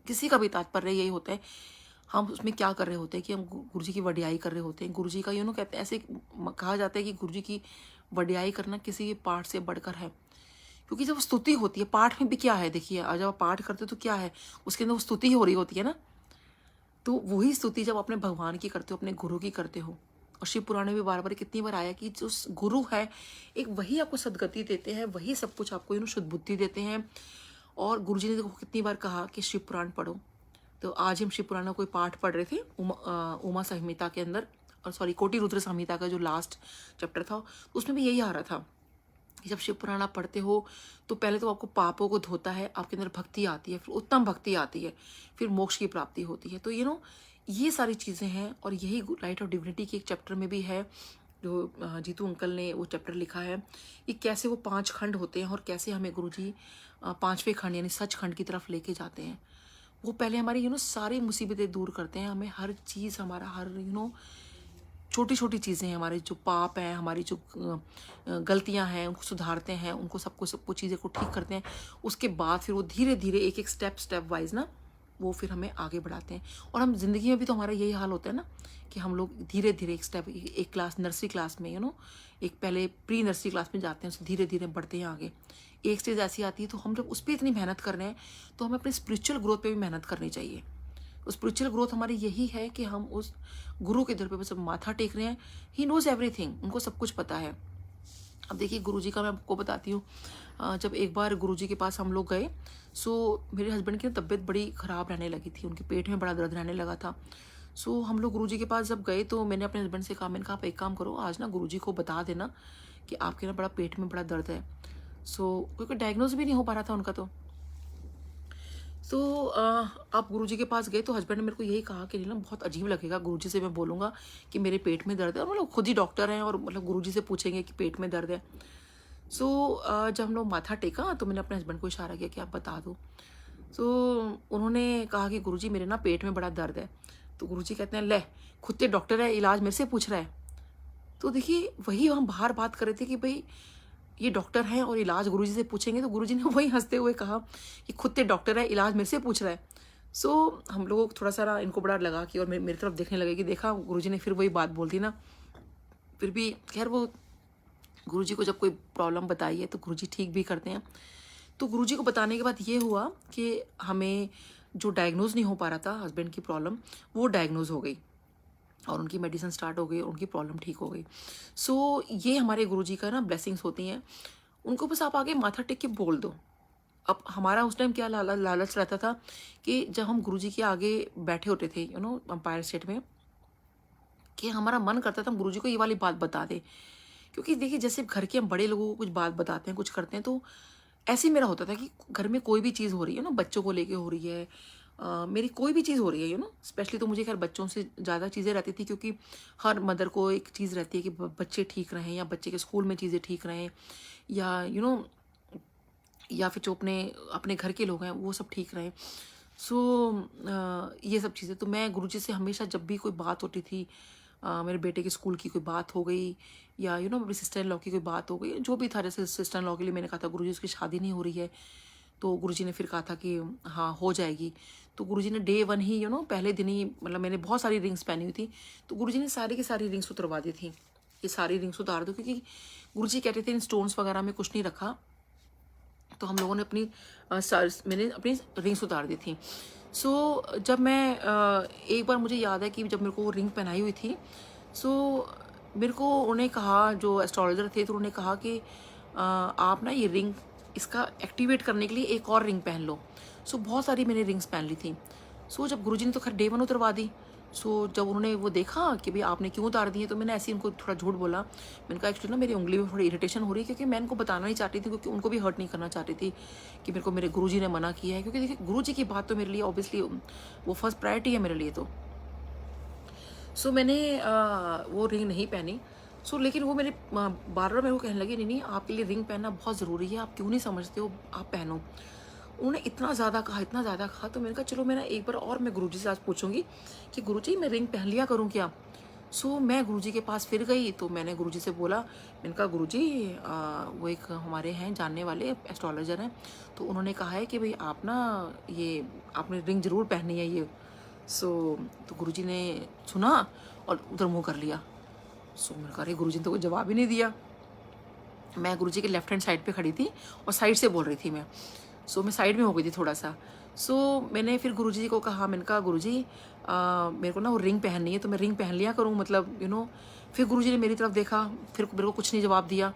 किसी का भी तात्पर्य यही होता है, हम उसमें क्या कर रहे होते हैं कि हम गुरु जी की वडियाई कर रहे होते हैं। गुरु जी का कहते हैं, ऐसे कहा जाता है कि गुरु जी की वडियाई करना किसी भी पाठ से बढ़कर है। क्योंकि जब स्तुति होती है, पाठ में भी क्या है, देखिए आज जब आप पाठ करते हो तो क्या है, उसके अंदर वो स्तुति हो रही होती है ना। तो वही स्तुति जब अपने भगवान की करते हो, अपने गुरु की करते हो, और शिव पुराण में भी बार बार कितनी बार आया कि जो गुरु है एक वही आपको सदगति देते हैं, वही सब कुछ आपको शुद्ध बुद्धि देते हैं। और गुरु जी ने देखो कितनी बार कहा कि शिव पुराण पढ़ो। तो आज हम शिव पुराण का कोई पाठ पढ़ रहे थे उमा संहिता के अंदर, और सॉरी कोटि रुद्र संहिता का जो लास्ट चैप्टर था, तो उसमें भी यही आ रहा था कि जब शिव पुराण आप पढ़ते हो तो पहले तो आपको पापों को धोता है, आपके अंदर भक्ति आती है, फिर उत्तम भक्ति आती है, फिर मोक्ष की प्राप्ति होती है। तो ये सारी चीज़ें हैं। और यही लाइट ऑफ डिविनिटी के एक चैप्टर में भी है, जो जीतू अंकल ने वो चैप्टर लिखा है कि कैसे वो 5 खंड होते हैं और कैसे हमें गुरुजी 5वें खंड यानी सच खंड की तरफ लेके जाते हैं। वो पहले हमारी सारी मुसीबतें दूर करते हैं, हमें हर चीज़, हमारा हर छोटी छोटी चीज़ें हैं, हमारे जो पाप हैं, हमारी जो गलतियां हैं, उनको सुधारते हैं, उनको सबको चीज़ें को ठीक करते हैं। उसके बाद फिर वो धीरे धीरे एक एक स्टेप वाइज वो फिर हमें आगे बढ़ाते हैं। और हम जिंदगी में भी तो हमारा यही हाल होता है ना कि हम लोग धीरे धीरे एक स्टेप, एक क्लास नर्सरी क्लास में एक पहले प्री नर्सरी क्लास में जाते हैं, उससे धीरे धीरे बढ़ते हैं आगे। एक स्टेज ऐसी आती है तो हम जब उस पर इतनी मेहनत कर रहे हैं तो हमें अपनी स्पिरिचुअल ग्रोथ पे भी मेहनत करनी चाहिए। स्पिरिचुअल ग्रोथ हमारी यही है कि हम उस गुरु के दर पे बस माथा टेक रहे हैं। ही नोज एवरीथिंग, उनको सब कुछ पता है। अब देखिए गुरुजी का मैं आपको बताती हूँ, जब एक बार गुरुजी के पास हम लोग गए, सो मेरे हस्बैंड की तबीयत बड़ी ख़राब रहने लगी थी, उनके पेट में बड़ा दर्द रहने लगा था। सो हम लोग गुरुजी के पास जब गए तो मैंने अपने हस्बैंड से कहा, मैंने कहा आप एक काम करो, आज ना गुरुजी को बता देना कि आपके बड़ा पेट में बड़ा दर्द है। सो क्योंकि डायग्नोज भी नहीं हो पा रहा था उनका। तो आप गुरुजी के पास गए तो हस्बैंड ने मेरे को यही कहा कि नीलम बहुत अजीब लगेगा गुरुजी से मैं बोलूँगा कि मेरे पेट में दर्द है, और मतलब खुद ही डॉक्टर हैं और मतलब गुरुजी से पूछेंगे कि पेट में दर्द है। सो जब हम लोग माथा टेका तो मैंने अपने हस्बैंड को इशारा किया कि आप बता दो। तो उन्होंने कहा कि गुरुजी मेरे पेट में बड़ा दर्द है। तो गुरुजी कहते हैं, ले खुद के डॉक्टर है, इलाज मेरे से पूछ रहा है। तो देखिए वही हम बाहर बात कर रहे थे कि भाई ये डॉक्टर हैं और इलाज गुरुजी से पूछेंगे, तो गुरुजी ने वही हंसते हुए कहा कि खुद ते डॉक्टर है, इलाज मेरे से पूछ रहा है। सो हम लोग थोड़ा सा इनको बड़ा लगा कि, और मेरी तरफ देखने लगे कि देखा गुरुजी ने फिर वही बात बोल दी ना। फिर भी खैर वो गुरुजी को जब कोई प्रॉब्लम बताई है तो गुरुजी ठीक भी करते हैं। तो गुरुजी को बताने के बाद ये हुआ कि हमें जो डायग्नोज नहीं हो पा रहा था हस्बैंड की प्रॉब्लम, वो डायग्नोज हो गई और उनकी मेडिसिन स्टार्ट हो गई, उनकी प्रॉब्लम ठीक हो गई। सो ये हमारे गुरुजी का ब्लेसिंग्स होती हैं। उनको बस आप आगे माथा टेक के बोल दो। अब हमारा उस टाइम क्या लालच रहता था कि जब हम गुरुजी के आगे बैठे होते थे अंपायर स्टेट में, कि हमारा मन करता था हम गुरुजी को ये वाली बात बता दें। क्योंकि देखिए जैसे घर के हम बड़े लोगों को कुछ बात बताते हैं, कुछ करते हैं, तो ऐसे ही मेरा होता था कि घर में कोई भी चीज़ हो रही है बच्चों को लेके हो रही है, मेरी कोई भी चीज़ हो रही है स्पेशली, तो मुझे खैर बच्चों से ज़्यादा चीज़ें रहती थी, क्योंकि हर मदर को एक चीज़ रहती है कि बच्चे ठीक रहें, या बच्चे के स्कूल में चीज़ें ठीक रहें, या या फिर जो अपने घर के लोग हैं वो सब ठीक रहें। सो ये सब चीज़ें तो मैं गुरुजी से हमेशा, जब भी कोई बात होती थी, मेरे बेटे के स्कूल की कोई बात हो गई, या मेरी सिस्टर इन लॉ की कोई बात हो गई, जो भी था, जैसे सिस्टर इन लॉ के लिए मैंने कहा था गुरुजी उसकी शादी नहीं हो रही है, तो गुरुजी ने फिर कहा था कि हाँ हो जाएगी। तो गुरुजी ने डे 1 ही पहले दिन ही, मतलब मैंने बहुत सारी रिंग्स पहनी हुई थी, तो गुरुजी ने सारी की सारी रिंग्स उतरवा दी थी, ये सारी रिंग्स उतार दो, क्योंकि गुरुजी कहते थे इन स्टोन्स वगैरह में कुछ नहीं रखा। तो हम लोगों ने मैंने अपनी रिंग्स उतार दी थी। सो जब मैं एक बार मुझे याद है कि जब मेरे को वो रिंग पहनाई हुई थी, सो मेरे को उन्होंने कहा, जो एस्ट्रोलॉजर थे, तो उन्होंने कहा कि आप ना ये रिंग, इसका एक्टिवेट करने के लिए एक और रिंग पहन लो। सो बहुत सारी मैंने रिंग्स पहन ली थी। सो जब गुरुजी ने तो खैर डे 1 उतरवा दी। सो जब उन्होंने वो देखा कि भाई आपने क्यों उतार दी है, तो मैंने ऐसे ही उनको थोड़ा झूठ बोला। मैंने कहा एक्चुअली मेरी उंगली में थोड़ी इरिटेशन हो रही है, क्योंकि मैं इनको बताना नहीं चाहती थी, क्योंकि उनको भी हर्ट नहीं करना चाहती थी कि मेरे को मेरे गुरुजी ने मना किया है, क्योंकि देखिए गुरुजी की बात तो मेरे लिए ऑब्वियसली वो फर्स्ट प्रायोरिटी है मेरे लिए। तो सो मैंने वो रिंग नहीं पहनी। सो लेकिन वो मेरे बार बार मेरे को कहने लगे, नहीं आपके लिए रिंग पहनना बहुत ज़रूरी है, आप क्यों नहीं समझते हो, आप पहनो। उन्होंने इतना ज़्यादा कहा, तो मैंने कहा चलो मैं एक बार और मैं गुरुजी से आज पूछूंगी कि गुरुजी मैं रिंग पहन लिया करूँ क्या। सो मैं गुरुजी के पास फिर गई, तो मैंने गुरुजी से बोला, मैंने कहा गुरुजी वो एक हमारे हैं जानने वाले एस्ट्रोलॉजर हैं, तो उन्होंने कहा है कि भाई आप ना ये आपने रिंग ज़रूर पहननी है ये। सो तो गुरुजी ने सुना और उधर मुंह कर लिया। सो मैंने कहा अरे गुरुजी ने तो कोई जवाब ही नहीं दिया। मैं गुरुजी के लेफ्ट हैंड साइड पे खड़ी थी और साइड से बोल रही थी मैं। सो मैं साइड में हो गई थी थोड़ा सा। सो मैंने फिर गुरुजी को कहा, मैंने कहा गुरुजी मेरे को ना वो रिंग पहननी है, तो मैं रिंग पहन लिया करूँ, मतलब फिर गुरुजी ने मेरी तरफ देखा, फिर मेरे को कुछ नहीं जवाब दिया।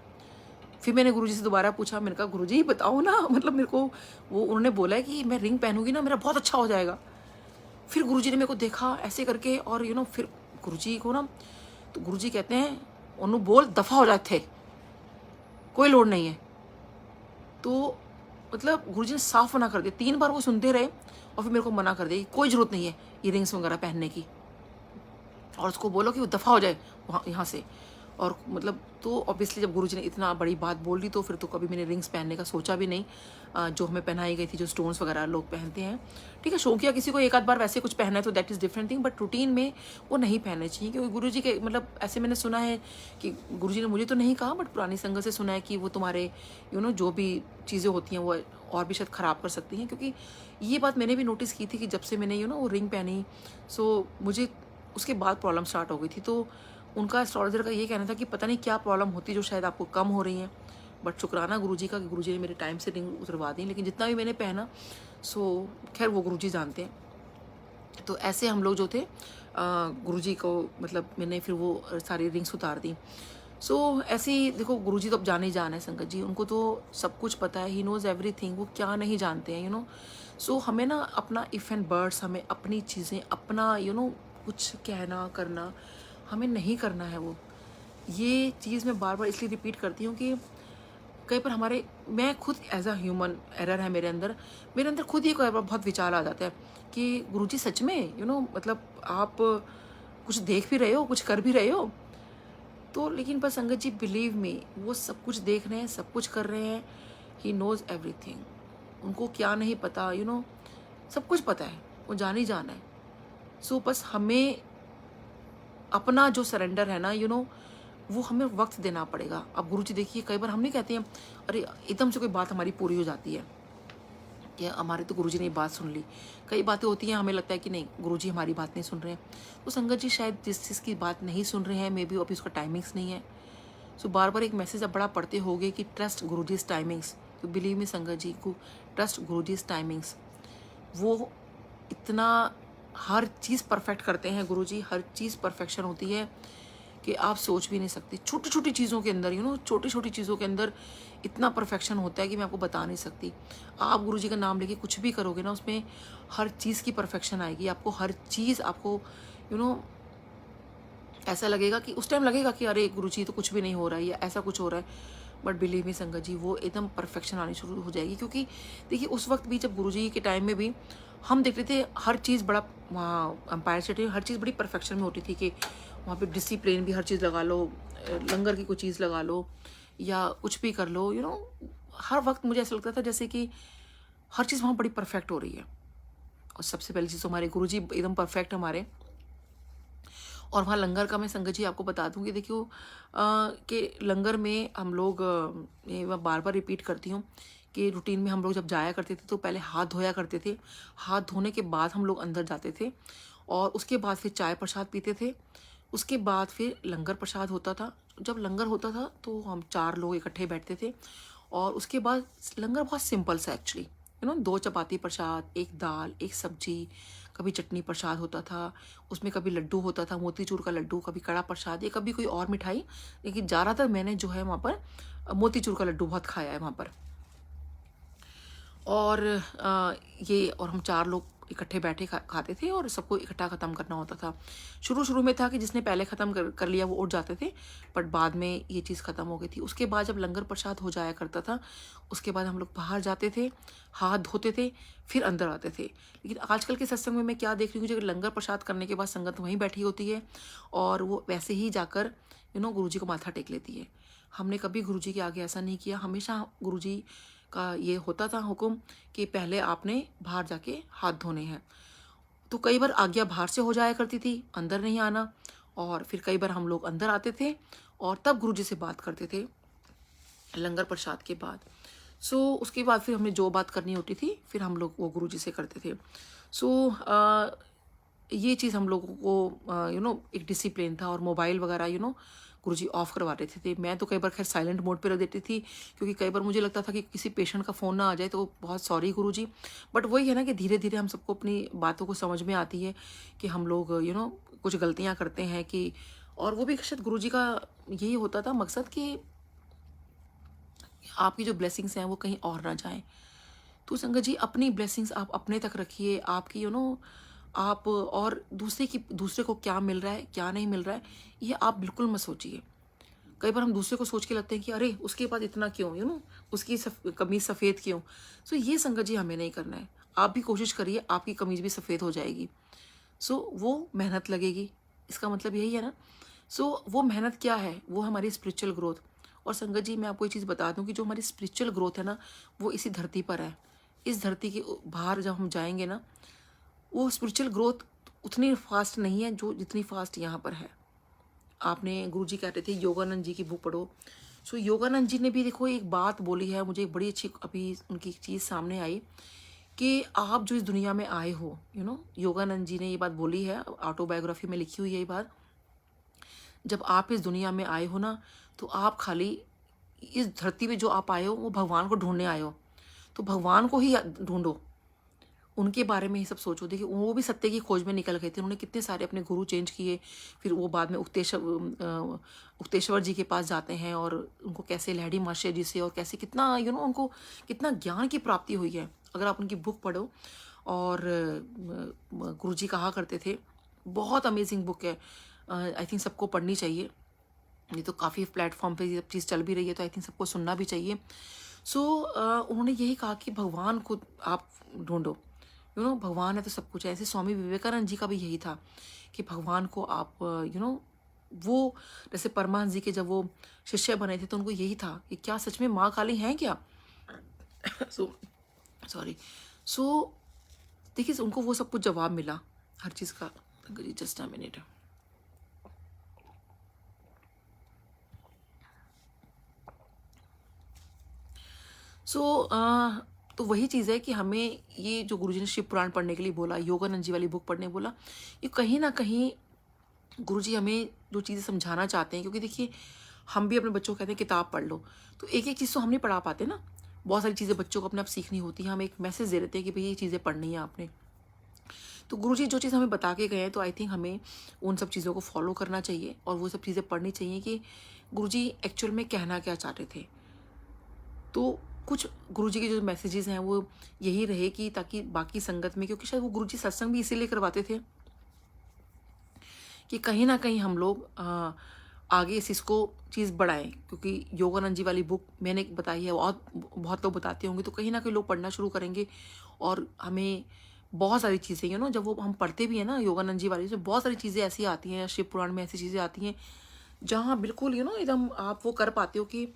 फिर मैंने गुरुजी से दोबारा पूछा, मैंने कहा गुरुजी बताओ ना, मतलब मेरे को वो उन्होंने बोला है कि मैं रिंग पहनूंगी ना मेरा बहुत अच्छा हो जाएगा। फिर गुरुजी ने मेरे को देखा ऐसे करके और फिर गुरुजी को ना, तो गुरुजी कहते हैं ओनू बोल दफ़ा हो जाते थे, कोई लोड नहीं है। तो मतलब गुरुजी ने साफ मना कर दिया। 3 बार वो सुनते रहे और फिर मेरे को मना कर दिया कि कोई ज़रूरत नहीं है इयरिंग्स वगैरह पहनने की, और उसको बोलो कि वो दफ़ा हो जाए वहाँ यहाँ से। और मतलब तो ऑब्वियसली जब गुरुजी ने इतना बड़ी बात बोल दी तो फिर तो कभी मैंने रिंग्स पहनने का सोचा भी नहीं। जो हमें पहनाई गई थी, जो स्टोन्स वगैरह लोग पहनते हैं, ठीक है, शौकिया किसी को एक आध बार वैसे कुछ पहना है तो that is different thing, but routine में वो नहीं पहनने चाहिए। क्योंकि गुरुजी के मतलब ऐसे मैंने सुना है कि गुरुजी ने मुझे तो नहीं कहा बट पुरानी संगत से सुना है कि वो तुम्हारे जो भी चीज़ें होती हैं वो और भी शायद ख़राब कर सकती हैं। क्योंकि ये बात मैंने भी नोटिस की थी कि जब से मैंने वो रिंग पहनी, सो मुझे उसके बाद प्रॉब्लम स्टार्ट हो गई थी। तो उनका एस्ट्रोलॉजर का ये कहना था कि पता नहीं क्या प्रॉब्लम होती जो शायद आपको कम हो रही है, बट शुक्राना गुरुजी का कि गुरुजी ने मेरे टाइम से रिंग उतरवा दी। लेकिन जितना भी मैंने पहना, सो खैर वो गुरुजी जानते हैं। तो ऐसे हम लोग जो थे गुरुजी को मतलब मैंने फिर वो सारी रिंग्स उतार दी। सो ऐसे ही देखो, गुरुजी तो अब जाने ही जान है संगत जी, उनको तो सब कुछ पता है, ही नोज़ एवरीथिंग। वो क्या नहीं जानते हैं सो हमें ना अपना इफ़ एंड बर्ड्स, हमें अपनी चीज़ें अपना कुछ कहना करना हमें नहीं करना है। वो ये चीज़ मैं बार बार इसलिए रिपीट करती हूँ कि कई बार मैं खुद एज अ ह्यूमन एरर है मेरे अंदर खुद ही कई बार बहुत विचार आ जाता है कि गुरुजी सच में मतलब आप कुछ देख भी रहे हो, कुछ कर भी रहे हो। तो लेकिन बस संगत जी बिलीव मी, वो सब कुछ देख रहे हैं, सब कुछ कर रहे हैं। He knows everything. उनको क्या नहीं पता, सब कुछ पता है, वो जान ही जाना है। सो बस हमें अपना जो सरेंडर है ना वो हमें वक्त देना पड़ेगा। अब गुरुजी देखिए, कई बार हम नहीं कहते हैं अरे एकदम से कोई बात हमारी पूरी हो जाती है कि हमारे तो गुरुजी ने ये बात सुन ली। कई बातें होती हैं हमें लगता है कि नहीं गुरुजी हमारी बात नहीं सुन रहे हैं। तो संगत जी शायद जिस चीज़ की बात नहीं सुन रहे हैं, मे बी अभी उसका टाइमिंग्स नहीं है। सो बार बार एक मैसेज अब बड़ा पढ़ते होगे कि ट्रस्ट गुरुजीज टाइमिंग्स। तो बिलीव मी संगत जी को, ट्रस्ट गुरुजीज टाइमिंग्स। वो इतना हर चीज़ परफेक्ट करते हैं गुरुजी, हर चीज़ परफेक्शन होती है कि आप सोच भी नहीं सकती। छोटी छोटी चीज़ों के अंदर छोटी छोटी चीज़ों के अंदर इतना परफेक्शन होता है कि मैं आपको बता नहीं सकती। आप गुरुजी का नाम लेके कुछ भी करोगे ना, उसमें हर चीज़ की परफेक्शन आएगी। आपको हर चीज़ आपको यू नो ऐसा लगेगा कि उस टाइम लगेगा कि अरे गुरुजी तो कुछ भी नहीं हो रहा है या ऐसा कुछ हो रहा है, बट बिलीव मी संगत जी वो एकदम परफेक्शन आनी शुरू हो जाएगी। क्योंकि देखिए उस वक्त भी जब गुरुजी के टाइम में भी हम देखते थे हर चीज़ बड़ा, वहाँ एम्पायर स्टेट हर चीज़ बड़ी परफेक्शन में होती थी कि वहाँ पे डिसिप्लिन भी हर चीज़ लगा लो, लंगर की कोई चीज़ लगा लो या कुछ भी कर लो हर वक्त मुझे ऐसा लगता था जैसे कि हर चीज़ वहाँ बड़ी परफेक्ट हो रही है। और सबसे पहली चीज़ तो हमारे गुरुजी एकदम परफेक्ट हमारे। और वहाँ लंगर का मैं संगत जी आपको बता दूँगी, देखियो कि लंगर में हम लोग ये मैं बार बार रिपीट करती हूँ कि रूटीन में हम लोग जब जाया करते थे तो पहले हाथ धोया करते थे। हाथ धोने के बाद हम लोग अंदर जाते थे और उसके बाद फिर चाय प्रसाद पीते थे। उसके बाद फिर लंगर प्रसाद होता था। जब लंगर होता था तो हम 4 लोग इकट्ठे बैठते थे और उसके बाद लंगर बहुत सिंपल सा एक्चुअली 2 चपाती प्रसाद, 1 दाल, 1 सब्जी, कभी चटनी प्रसाद होता था, उसमें कभी लड्डू होता था, मोतीचूर का लड्डू, कभी कड़ा प्रसाद या कभी कोई और मिठाई। लेकिन ज़्यादातर मैंने जो है वहाँ पर मोतीचूर का लड्डू बहुत खाया है वहाँ पर। और ये और हम 4 लोग इकट्ठे बैठे खाते थे और सबको इकट्ठा ख़त्म करना होता था। शुरू शुरू में था कि जिसने पहले ख़त्म कर लिया वो उठ जाते थे, बट बाद में ये चीज़ ख़त्म हो गई थी। उसके बाद जब लंगर प्रसाद हो जाया करता था, उसके बाद हम लोग बाहर जाते थे, हाथ धोते थे, फिर अंदर आते थे। लेकिन आजकल के सत्संग में मैं क्या देख रही हूँ, जो लंगर प्रसाद करने के बाद संगत वहीं बैठी होती है और वो वैसे ही जाकर गुरुजी को माथा टेक लेती है। हमने कभी गुरुजी के आगे ऐसा नहीं किया। हमेशा गुरुजी का ये होता था हुक्म कि पहले आपने बाहर जाके हाथ धोने हैं। तो कई बार आज्ञा बाहर से हो जाया करती थी, अंदर नहीं आना, और फिर कई बार हम लोग अंदर आते थे और तब गुरुजी से बात करते थे लंगर प्रसाद के बाद। उसके बाद फिर हमें जो बात करनी होती थी फिर हम लोग वो गुरुजी से करते थे। ये चीज़ हम लोगों को एक डिसिप्लिन था। और मोबाइल वगैरह गुरुजी ऑफ करवा देते थे। मैं तो कई बार खैर साइलेंट मोड पे रख देती थी, क्योंकि कई बार मुझे लगता था कि किसी पेशेंट का फ़ोन ना आ जाए तो बहुत सॉरी गुरुजी। बट वही है ना कि धीरे धीरे हम सबको अपनी बातों को समझ में आती है कि हम लोग कुछ गलतियाँ करते हैं कि, और वो भी शायद गुरुजी का यही होता था मकसद कि आपकी जो ब्लेसिंग्स हैं वो कहीं और ना जाएं। तो संगत जी अपनी ब्लेसिंग्स आप अपने तक रखिए। आपकी आप और दूसरे को क्या मिल रहा है क्या नहीं मिल रहा है ये आप बिल्कुल मत सोचिए। कई बार हम दूसरे को सोच के लगते हैं कि अरे उसके पास इतना क्यों, उसकी कमीज सफ़ेद क्यों। ये संगत जी हमें नहीं करना है। आप भी कोशिश करिए आपकी कमीज भी सफ़ेद हो जाएगी। वो मेहनत लगेगी, इसका मतलब यही है ना। वो मेहनत क्या है, वो हमारी स्पिरिचुअल ग्रोथ। और संगत जी मैं आपको ये चीज़ बता दूं कि जो हमारी स्पिरिचुअल ग्रोथ है ना वो इसी धरती पर है। इस धरती के बाहर जब हम जाएंगे ना वो स्पिरिचुअल ग्रोथ उतनी फास्ट नहीं है जो जितनी फास्ट यहाँ पर है। आपने गुरुजी कहते थे योगानंद जी की बुक पढ़ो। योगानंद जी ने भी देखो एक बात बोली है, मुझे एक बड़ी अच्छी अभी उनकी एक चीज़ सामने आई कि आप जो इस दुनिया में आए हो, योगानंद जी ने ये बात बोली है, ऑटोबायोग्राफी में लिखी हुई है ये बात। जब आप इस दुनिया में आए हो ना तो आप खाली इस धरती पे जो आप आए हो वो भगवान को ढूंढने आए हो। तो भगवान को ही ढूंढो, उनके बारे में ही सब सोचो। देखिए वो भी सत्य की खोज में निकल गए थे। उन्होंने कितने सारे अपने गुरु चेंज किए, फिर वो बाद में उक्तेश्वर जी के पास जाते हैं और उनको कैसे लहड़ी मास्टर जी से और कैसे कितना उनको कितना ज्ञान की प्राप्ति हुई है। अगर आप उनकी बुक पढ़ो, और गुरु जी कहा करते थे, बहुत अमेजिंग बुक है, आई थिंक सबको पढ़नी चाहिए। ये तो काफ़ी प्लेटफॉर्म पे ये चीज़ चल भी रही है तो आई थिंक सबको सुनना भी चाहिए। उन्होंने यही कहा कि भगवान को आप ढूंढो, भगवान है तो सब कुछ है। ऐसे स्वामी विवेकानंद जी का भी यही था कि भगवान को आप वो जैसे परमानंद जी के जब वो शिष्य बने थे तो उनको यही था कि क्या सच में माँ काली हैं क्या। सॉरी। देखिए उनको वो सब कुछ जवाब मिला हर चीज़ का। Just a minute. तो वही चीज़ है कि हमें ये जो गुरुजी ने शिव पुराण पढ़ने के लिए बोला, योगानंद जी वाली बुक पढ़ने बोला, ये कहीं ना कहीं गुरुजी हमें जो चीज़ें समझाना चाहते हैं। क्योंकि देखिए हम भी अपने बच्चों को कहते हैं किताब पढ़ लो, तो एक एक चीज़ तो हम नहीं पढ़ा पाते ना। बहुत सारी चीज़ें बच्चों को अपने आप सीखनी होती है। हम एक मैसेज दे देते हैं कि भाई ये चीज़ें पढ़नी है आपने। तो गुरुजी जो चीज़ हमें बता के गए हैं तो आई थिंक हमें उन सब चीज़ों को फॉलो करना चाहिए और वो सब चीज़ें पढ़नी चाहिए कि गुरुजी एक्चुअल में कहना क्या चाहते थे। तो कुछ गुरुजी के जो मैसेजेस हैं वो यही रहे कि ताकि बाकी संगत में, क्योंकि शायद वो गुरुजी सत्संग भी इसीलिए करवाते थे कि कहीं ना कहीं हम लोग आगे इस इसको चीज़ बढ़ाएं। क्योंकि योगानंद जी वाली बुक मैंने बताई है, बहुत लोग बताते होंगे, तो कहीं ना कहीं लोग पढ़ना शुरू करेंगे और हमें बहुत सारी चीज़ें जब वो हम पढ़ते भी हैं ना योगानंद जी वाली, तो बहुत सारी चीज़ें ऐसी आती हैं, शिव पुराण में ऐसी चीज़ें आती हैं जहाँ बिल्कुल एकदम आप वो कर पाते हो कि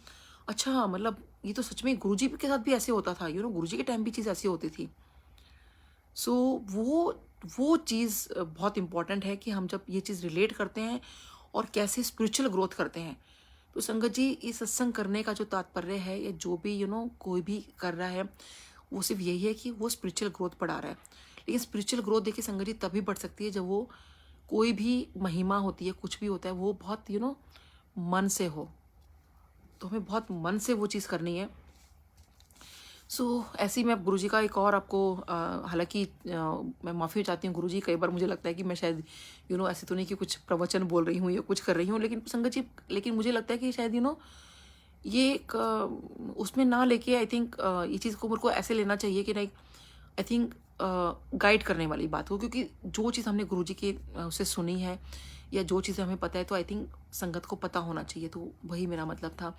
अच्छा मतलब ये तो सच में गुरुजी के साथ भी ऐसे होता था। गुरुजी के टाइम भी चीज़ ऐसी होती थी। वो चीज़ बहुत इम्पॉर्टेंट है कि हम जब ये चीज़ रिलेट करते हैं और कैसे स्पिरिचुअल ग्रोथ करते हैं। तो संगत जी ये सत्संग करने का जो तात्पर्य है या जो भी कोई भी कर रहा है वो सिर्फ यही है कि वो स्पिरिचुअल ग्रोथ बढ़ा रहा है। लेकिन स्पिरिचुअल ग्रोथ देखिए संगत जी तभी बढ़ सकती है जब वो कोई भी महिमा होती है, कुछ भी होता है, वो बहुत मन से हो। तो हमें बहुत मन से वो चीज़ करनी है। ऐसे ही मैं गुरुजी का एक और आपको हालांकि मैं माफ़ी चाहती हूँ गुरुजी, कई बार मुझे लगता है कि मैं शायद ऐसे तो नहीं कि कुछ प्रवचन बोल रही हूँ या कुछ कर रही हूँ, लेकिन संगत जी लेकिन मुझे लगता है कि शायद ये एक उसमें ना लेके आई थिंक ये चीज़ को मेरे को ऐसे लेना चाहिए कि नहीं, आई थिंक गाइड करने वाली बात हो। क्योंकि जो चीज़ हमने गुरुजी के उससे सुनी है या जो चीज़ें हमें पता है तो आई थिंक संगत को पता होना चाहिए। तो वही मेरा मतलब था।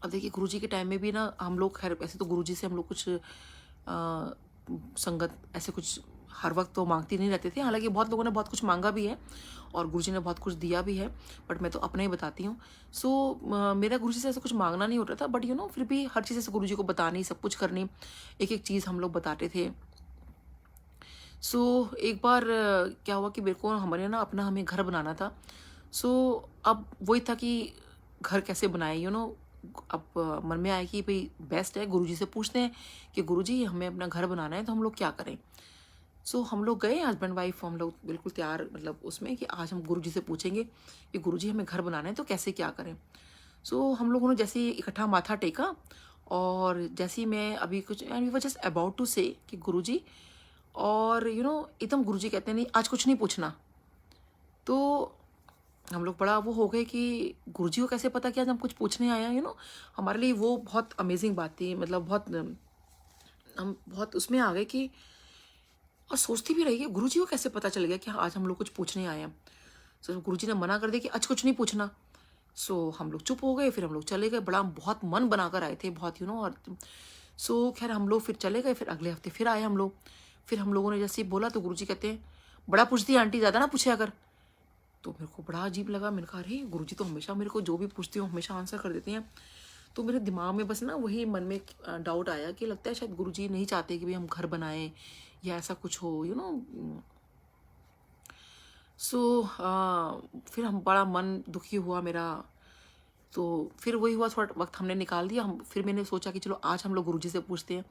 अब देखिए गुरुजी के टाइम में भी ना हम लोग खैर ऐसे तो गुरुजी से हम लोग कुछ संगत ऐसे कुछ हर वक्त तो मांगती नहीं रहते थे। हालांकि बहुत लोगों ने बहुत कुछ मांगा भी है और गुरुजी ने बहुत कुछ दिया भी है, बट मैं तो अपना ही बताती हूँ। मेरा गुरुजी से ऐसा कुछ मांगना नहीं होता था, बट फिर भी हर चीज़ ऐसे गुरुजी को बतानी, सब कुछ करनी, एक एक चीज़ हम लोग बताते थे। सो एक बार क्या हुआ कि मेरे को हमारे ना अपना हमें घर बनाना था। सो अब वही था कि घर कैसे बनाए, अब मन में आया कि भाई बेस्ट है गुरुजी से पूछते हैं कि गुरुजी हमें अपना घर बनाना है तो हम लोग क्या करें। सो हम लोग गए हस्बैंड वाइफ, हम लोग बिल्कुल तैयार मतलब उसमें कि आज हम गुरुजी से पूछेंगे कि गुरुजी हमें घर बनाना है तो कैसे क्या करें। सो हम लोगों ने जैसे ही इकट्ठा माथा टेका, और जैसे ही मैं अभी कुछ and we were just about to say कि गुरुजी, और एकदम गुरुजी कहते हैं नहीं आज कुछ नहीं पूछना। तो हम लोग बड़ा वो हो गए कि गुरुजी को कैसे पता कि आज हम कुछ पूछने आए हैं। हमारे लिए वो बहुत अमेजिंग बात थी, मतलब बहुत हम बहुत उसमें आ गए कि, और सोचती भी रही कि गुरुजी को कैसे पता चल गया कि हाँ, आज हम लोग कुछ पूछने आए हैं। सो गुरुजी ने मना कर दिया कि आज कुछ नहीं पूछना। सो हम लोग चुप हो गए, फिर हम लोग चले गए, बड़ा बहुत मन बनाकर आए थे बहुत और सो खैर हम लोग फिर चले गए, फिर अगले हफ्ते फिर आए हम लोग। फिर हम लोगों ने जैसे ही बोला तो गुरुजी कहते हैं बड़ा पूछती है आंटी, ज़्यादा ना पूछा कर। तो मेरे को बड़ा अजीब लगा, मैंने कहा अरे गुरुजी तो हमेशा मेरे को जो भी पूछती हूँ हमेशा आंसर कर देते हैं। तो मेरे दिमाग में बस ना वही मन में डाउट आया कि लगता है शायद गुरुजी नहीं चाहते कि भाई हम घर बनाएं या ऐसा कुछ हो सो फिर हम बड़ा मन दुखी हुआ मेरा। तो फिर वही हुआ, थोड़ा वक्त हमने निकाल दिया, हम फिर मैंने सोचा कि चलो आज हम लोग गुरुजी से पूछते हैं।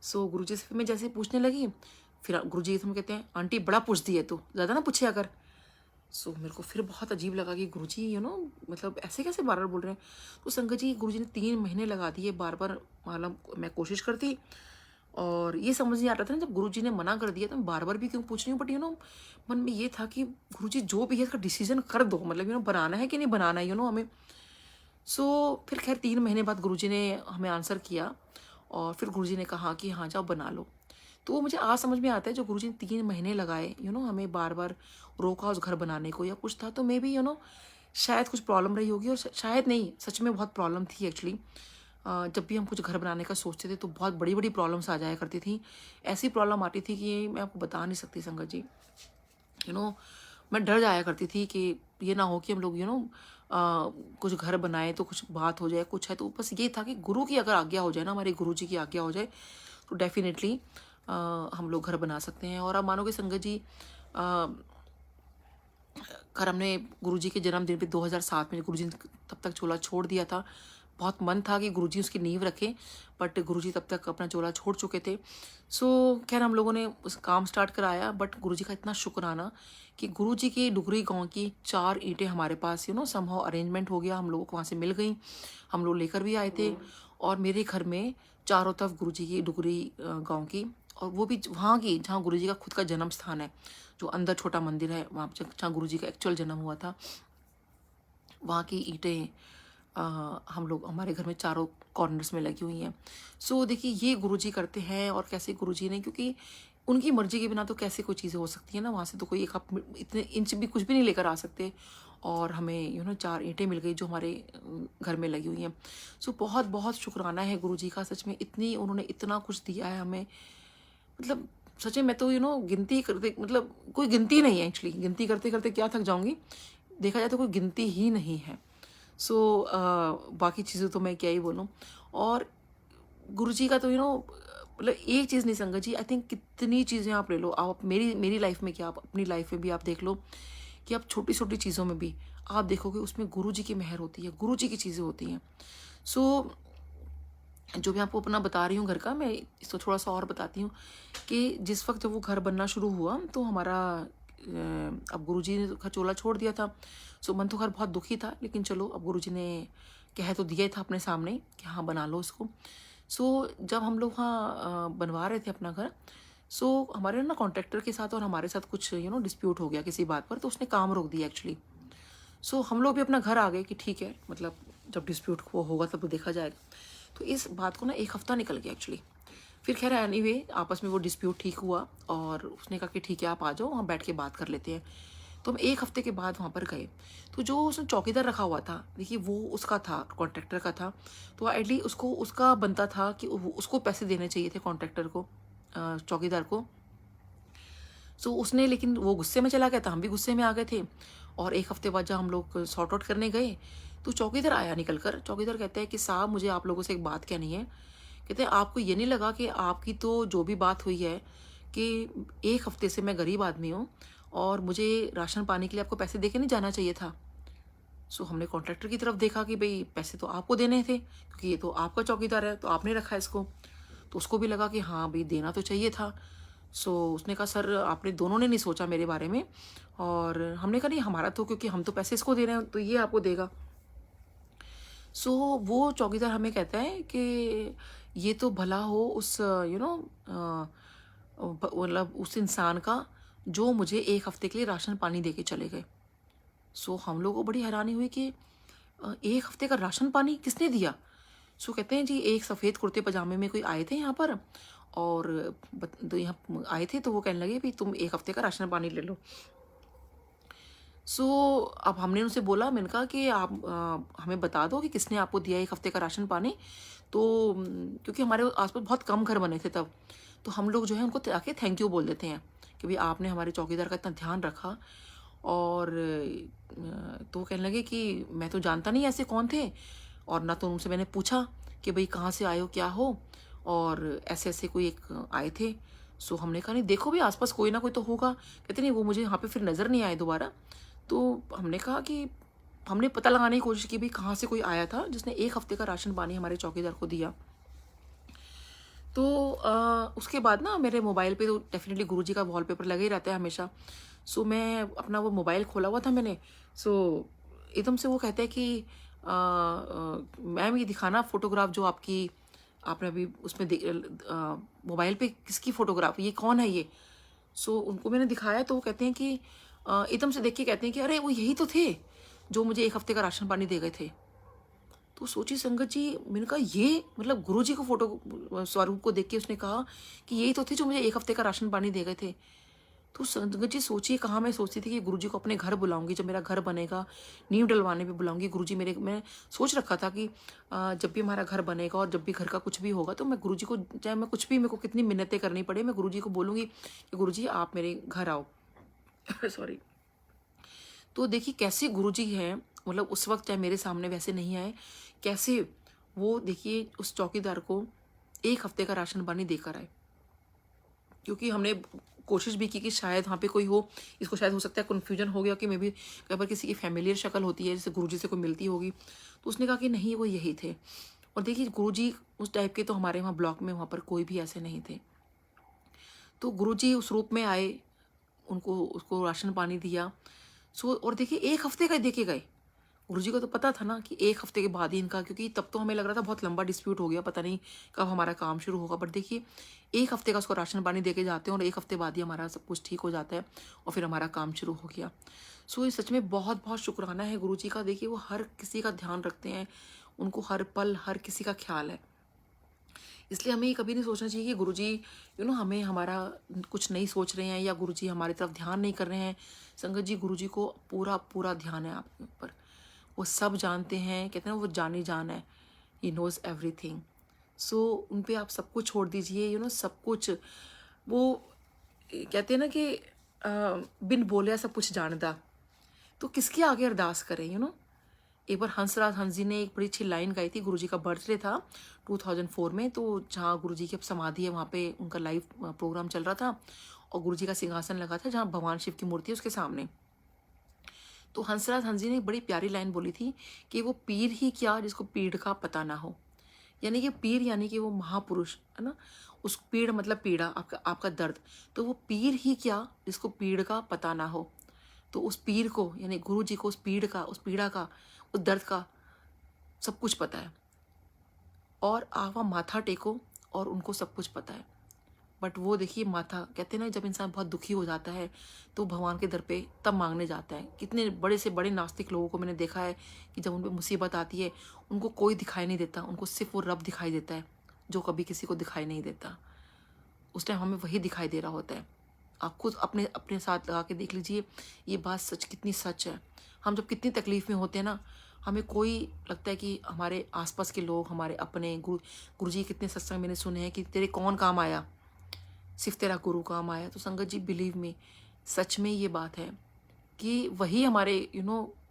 सो गुरुजी से फिर मैं जैसे पूछने लगी, फिर गुरुजी हम कहते हैं आंटी बड़ा पूछती है तू, ज़्यादा ना पूछे अगर। सो मेरे को फिर बहुत अजीब लगा कि गुरुजी मतलब ऐसे कैसे बार बार बोल रहे हैं। तो संगत जी गुरुजी ने 3 महीने लगा दिए बार बार, मतलब मैं कोशिश करती और ये समझ नहीं आ रहा था ना, जब गुरुजी ने मना कर दिया तो मैं बार बार भी क्यों पूछ रही हूँ। बट मन में ये था कि गुरुजी जो भी है इसका डिसीजन कर दो, मतलब बनाना है कि नहीं बनाना है हमें। सो फिर खैर 3 महीने बाद गुरुजी ने हमें आंसर किया, और फिर गुरुजी ने कहा कि हाँ जाओ बना लो। तो वो मुझे आज समझ में आता है, जो गुरुजी ने 3 महीने लगाए हमें बार बार रोका उस घर बनाने को या कुछ था, तो मे बी शायद कुछ प्रॉब्लम रही होगी, और शायद नहीं सच में बहुत प्रॉब्लम थी एक्चुअली। जब भी हम कुछ घर बनाने का सोचते थे तो बहुत बड़ी बड़ी प्रॉब्लम्स आ जाया करती थी। ऐसी प्रॉब्लम आती थी कि मैं आपको बता नहीं सकती संगत जी। यू नो मैं डर जाया करती थी कि ये ना हो कि हम लोग कुछ घर बनाए तो कुछ बात हो जाए, कुछ है तो बस ये था कि गुरु की अगर आज्ञा हो जाए ना, हमारे गुरु जी की आज्ञा हो जाए तो डेफिनेटली हम लोग घर बना सकते हैं। और आप मानोगे संगत जी, खैर हमने गुरुजी के जन्मदिन पे 2007 में गुरुजी ने तब तक चोला छोड़ दिया था। बहुत मन था कि गुरुजी उसकी नींव रखें, बट गुरुजी तब तक अपना चोला छोड़ चुके थे। सो खैर हम लोगों ने उस काम स्टार्ट कराया, बट गुरुजी का इतना शुक्राना कि गुरुजी के डुगरी गांव की 4 ईंटें हमारे पास समहाउ अरेंजमेंट हो गया, हम लोगों को वहाँ से मिल गई, हम लोग लेकर भी आए थे। और मेरे घर में चारों तरफ गुरुजी की डुगरी गांव की, और वो भी वहाँ की जहाँ गुरुजी का खुद का जन्म स्थान है, जो अंदर छोटा मंदिर है वहाँ जहाँ गुरुजी का एक्चुअल जन्म हुआ था, वहाँ की ईंटें हम लोग हमारे घर में चारों कॉर्नर्स में लगी हुई हैं। सो देखिए ये गुरुजी करते हैं, और कैसे गुरुजी ने, क्योंकि उनकी मर्जी के बिना तो कैसे कोई चीज़ें हो सकती है ना, वहाँ से तो कोई एक आप इतने इंच भी कुछ भी नहीं लेकर आ सकते। और हमें 4 ईंटें मिल गई जो हमारे घर में लगी हुई हैं। सो बहुत बहुत शुक्राना है गुरुजी का, सच में इतनी उन्होंने इतना कुछ दिया है हमें, मतलब सच में मैं तो गिनती करते, मतलब कोई गिनती नहीं है एक्चुअली, गिनती करते करते क्या थक जाऊंगी, देखा जाए तो कोई गिनती ही नहीं है। सो बाकी चीज़ें तो मैं क्या ही बोलूँ। और गुरुजी का तो मतलब एक चीज़ नहीं संगत जी, आई थिंक कितनी चीज़ें आप ले लो, आप मेरी लाइफ में क्या, आप अपनी लाइफ में भी आप देख लो कि आप छोटी छोटी चीज़ों में भी आप देखोगे उसमें गुरुजी की मेहर होती है, गुरुजी की चीज़ें होती हैं। सो जो भी आपको अपना बता रही हूँ घर का, मैं इसको थोड़ा सा और बताती हूँ कि जिस वक्त जब वो घर बनना शुरू हुआ तो हमारा अब गुरुजी ने घर चोला छोड़ दिया था। सो मन तो खैर बहुत दुखी था, लेकिन चलो अब गुरुजी ने कह तो दिया था अपने सामने कि हाँ बना लो उसको। सो जब हम लोग वहाँ बनवा रहे थे अपना घर, सो हमारे ना कॉन्ट्रैक्टर के साथ और हमारे साथ कुछ डिस्प्यूट हो गया किसी बात पर, तो उसने काम रोक दिया एक्चुअली। सो हम लोग भी अपना घर आ गए कि ठीक है, मतलब जब डिस्प्यूट वो होगा तब तो देखा जाएगा। तो इस बात को ना 1 हफ्ता निकल गया एक्चुअली। फिर खैर एनीवे आपस में वो डिस्प्यूट ठीक हुआ, और उसने कहा कि ठीक है आप आ जाओ, वहाँ बैठ के बात कर लेते हैं। तो हम 1 हफ्ते के बाद वहाँ पर गए, तो जो उसने चौकीदार रखा हुआ था, देखिए वो उसका था, कॉन्ट्रैक्टर का था, तो एटलीस्ट उसको उसका बनता था कि उसको पैसे देने चाहिए थे कॉन्ट्रैक्टर को, चौकीदार को। सो उसने, लेकिन वो गुस्से में चला गया था, हम भी गुस्से में आ गए थे। और 1 हफ्ते बाद जब हम लोग सॉर्ट आउट करने गए तो चौकीदार आया निकल कर, चौकीदार कहते हैं कि साहब मुझे आप लोगों से एक बात कहनी है। कहते हैं आपको ये नहीं लगा कि आपकी तो जो भी बात हुई है कि एक हफ्ते से मैं गरीब आदमी हूँ और मुझे राशन पानी के लिए आपको पैसे दे के नहीं जाना चाहिए था। सो हमने कॉन्ट्रैक्टर की तरफ देखा कि भाई पैसे तो आपको देने थे, क्योंकि ये तो आपका चौकीदार है, तो आपने रखा है इसको। तो उसको भी लगा कि हाँ भाई देना तो चाहिए था। सो उसने कहा सर आपने दोनों ने नहीं सोचा मेरे बारे में। और हमने कहा नहीं हमारा तो, क्योंकि हम तो पैसे इसको दे रहे हैं तो ये आपको देगा। सो वो चौकीदार हमें कहता है कि ये तो भला हो उस मतलब उस इंसान का जो मुझे एक हफ्ते के लिए राशन पानी दे के चले गए। सो हम लोगों को बड़ी हैरानी हुई कि एक हफ्ते का राशन पानी किसने दिया। सो कहते हैं जी एक सफ़ेद कुर्ते पजामे में कोई आए थे यहाँ पर, और तो यहाँ आए थे तो वो कहने लगे भी तुम एक हफ्ते का राशन पानी ले लो। सो अब हमने उनसे बोला, मैंने कहा कि आप हमें बता दो कि किसने आपको दिया एक हफ्ते का राशन पानी। तो क्योंकि हमारे आसपास बहुत कम घर बने थे तब, तो हम लोग जो है उनको आके थैंक यू बोल देते हैं कि भाई आपने हमारे चौकीदार का इतना ध्यान रखा। और तो वो कहने लगे कि मैं तो जानता नहीं ऐसे कौन थे, और ना तो उनसे मैंने पूछा कि भाई कहाँ से आए हो क्या हो, और ऐसे ऐसे कोई एक आए थे। सो हमने कहा नहीं देखो भी आसपास कोई ना कोई तो होगा। कहते नहीं वो मुझे यहाँ पे फिर नज़र नहीं आए दोबारा। तो हमने कहा कि हमने पता लगाने की कोशिश की भाई कहाँ से कोई आया था जिसने एक हफ्ते का राशन पानी हमारे चौकीदार को दिया। तो उसके बाद ना मेरे मोबाइल पे तो डेफिनेटली गुरुजी का वॉलपेपर लगा ही रहता है हमेशा। सो मैं अपना वो मोबाइल खोला हुआ था मैंने। सो एकदम से वो कहते हैं कि मैम ये दिखाना फोटोग्राफ जो आपकी आपने अभी उसमें मोबाइल पे किसकी फ़ोटोग्राफ, ये कौन है ये। सो उनको मैंने दिखाया तो वो कहते हैं कि एकदम से देख के कहते हैं कि अरे वो यही तो थे जो मुझे एक हफ्ते का राशन पानी दे गए थे। तो सोची संगत जी, मैंने कहा ये मतलब गुरुजी को फोटो स्वरूप को देख के उसने कहा कि यही तो थे जो मुझे एक हफ्ते का राशन पानी दे गए थे। तो संगत जी सोचिए कहाँ मैं सोचती थी कि गुरुजी को अपने घर बुलाऊंगी, जब मेरा घर बनेगा नींव डलवाने पे बुलाऊंगी गुरुजी मेरे। मैं सोच रखा था कि जब भी हमारा घर बनेगा और जब भी घर का कुछ भी होगा तो मैं गुरुजी को, चाहे मैं कुछ भी मेरे को कितनी मिन्नतें करनी पड़े, मैं गुरुजी को बोलूँगी कि गुरुजी आप मेरे घर आओ। सॉरी। तो देखिए कैसे गुरुजी हैं, मतलब उस वक्त चाहे मेरे सामने वैसे नहीं आए, कैसे वो देखिए उस चौकीदार को एक हफ्ते का राशन पानी देकर आए। क्योंकि हमने कोशिश भी की कि शायद वहाँ पे कोई हो, इसको शायद हो सकता है कन्फ्यूजन हो गया कि मे बी कई बार किसी की फैमिलियर शक्ल होती है जैसे गुरुजी से कोई मिलती होगी। तो उसने कहा कि नहीं वो यही थे। और देखिए गुरुजी उस टाइप के तो हमारे वहाँ ब्लॉक में वहाँ पर कोई भी ऐसे नहीं थे। तो गुरुजी उस रूप में आए, उनको उसको राशन पानी दिया। सो और देखिए एक हफ्ते का दे के गए। गुरुजी को तो पता था ना कि एक हफ्ते के बाद ही इनका, क्योंकि तब तो हमें लग रहा था बहुत लंबा डिस्प्यूट हो गया, पता नहीं कब हमारा काम शुरू होगा। बट देखिए एक हफ्ते का उसको राशन पानी दे के जाते हैं और एक हफ्ते बाद ही हमारा सब कुछ ठीक हो जाता है और फिर हमारा काम शुरू हो गया। सो ये सच में बहुत बहुत शुक्राना है गुरुजी का। देखिए वो हर किसी का ध्यान रखते हैं, उनको हर पल हर किसी का ख्याल है। इसलिए हमें ये कभी नहीं सोचना चाहिए कि गुरुजी हमें हमारा कुछ नहीं सोच रहे हैं या गुरुजी हमारी तरफ ध्यान नहीं कर रहे हैं। संगत जी गुरुजी को पूरा पूरा ध्यान है आपके ऊपर, वो सब जानते हैं। कहते हैं ना वो जानी जान है, ही नोज़ एवरीथिंग। सो उन पे आप सब कुछ छोड़ दीजिए, सब कुछ। वो कहते हैं ना कि बिन बोलिया सब कुछ जानदा, तो किसके आगे अरदास करें। एक बार हंसराज हंस जी ने एक बड़ी अच्छी लाइन गाई थी, गुरुजी का बर्थडे था 2004 में। तो जहाँ गुरुजी की अब समाधि है वहाँ पे उनका लाइव प्रोग्राम चल रहा था और गुरुजी का सिंहासन लगा था जहाँ भगवान शिव की मूर्ति है उसके सामने। तो हंसराज हंस जी ने एक बड़ी प्यारी लाइन बोली थी कि वो पीर ही क्या जिसको पीड़ का पता ना हो। यानी कि पीर यानी कि वो महापुरुष है ना, उस पीड़ मतलब पीड़ा, आपका आपका दर्द। तो वो पीर ही क्या जिसको पीड़ का पता ना हो। तो उस पीर को यानी गुरु जी को उस पीड़ का, उस पीड़ा का, उस दर्द का सब कुछ पता है। और आप वहाँ माथा टेको और उनको सब कुछ पता है। बट वो देखिए माथा, कहते हैं ना जब इंसान बहुत दुखी हो जाता है तो भगवान के दर पे तब मांगने जाता है। कितने बड़े से बड़े नास्तिक लोगों को मैंने देखा है कि जब उन पर मुसीबत आती है उनको कोई दिखाई नहीं देता, उनको सिर्फ वो रब दिखाई देता है जो कभी किसी को दिखाई नहीं देता। उस टाइम हमें वही दिखाई दे रहा होता है। आप खुद अपने अपने साथ लगा के देख लीजिए, ये बात सच कितनी सच है। हम जब कितनी तकलीफ़ में होते हैं ना, हमें कोई लगता है कि हमारे आसपास के लोग, हमारे अपने गुरुजी कितने सत्संग मैंने सुने हैं कि तेरे कौन काम आया, सिर्फ तेरा गुरु काम आया। तो संगत जी बिलीव में, सच में ये बात है कि वही हमारे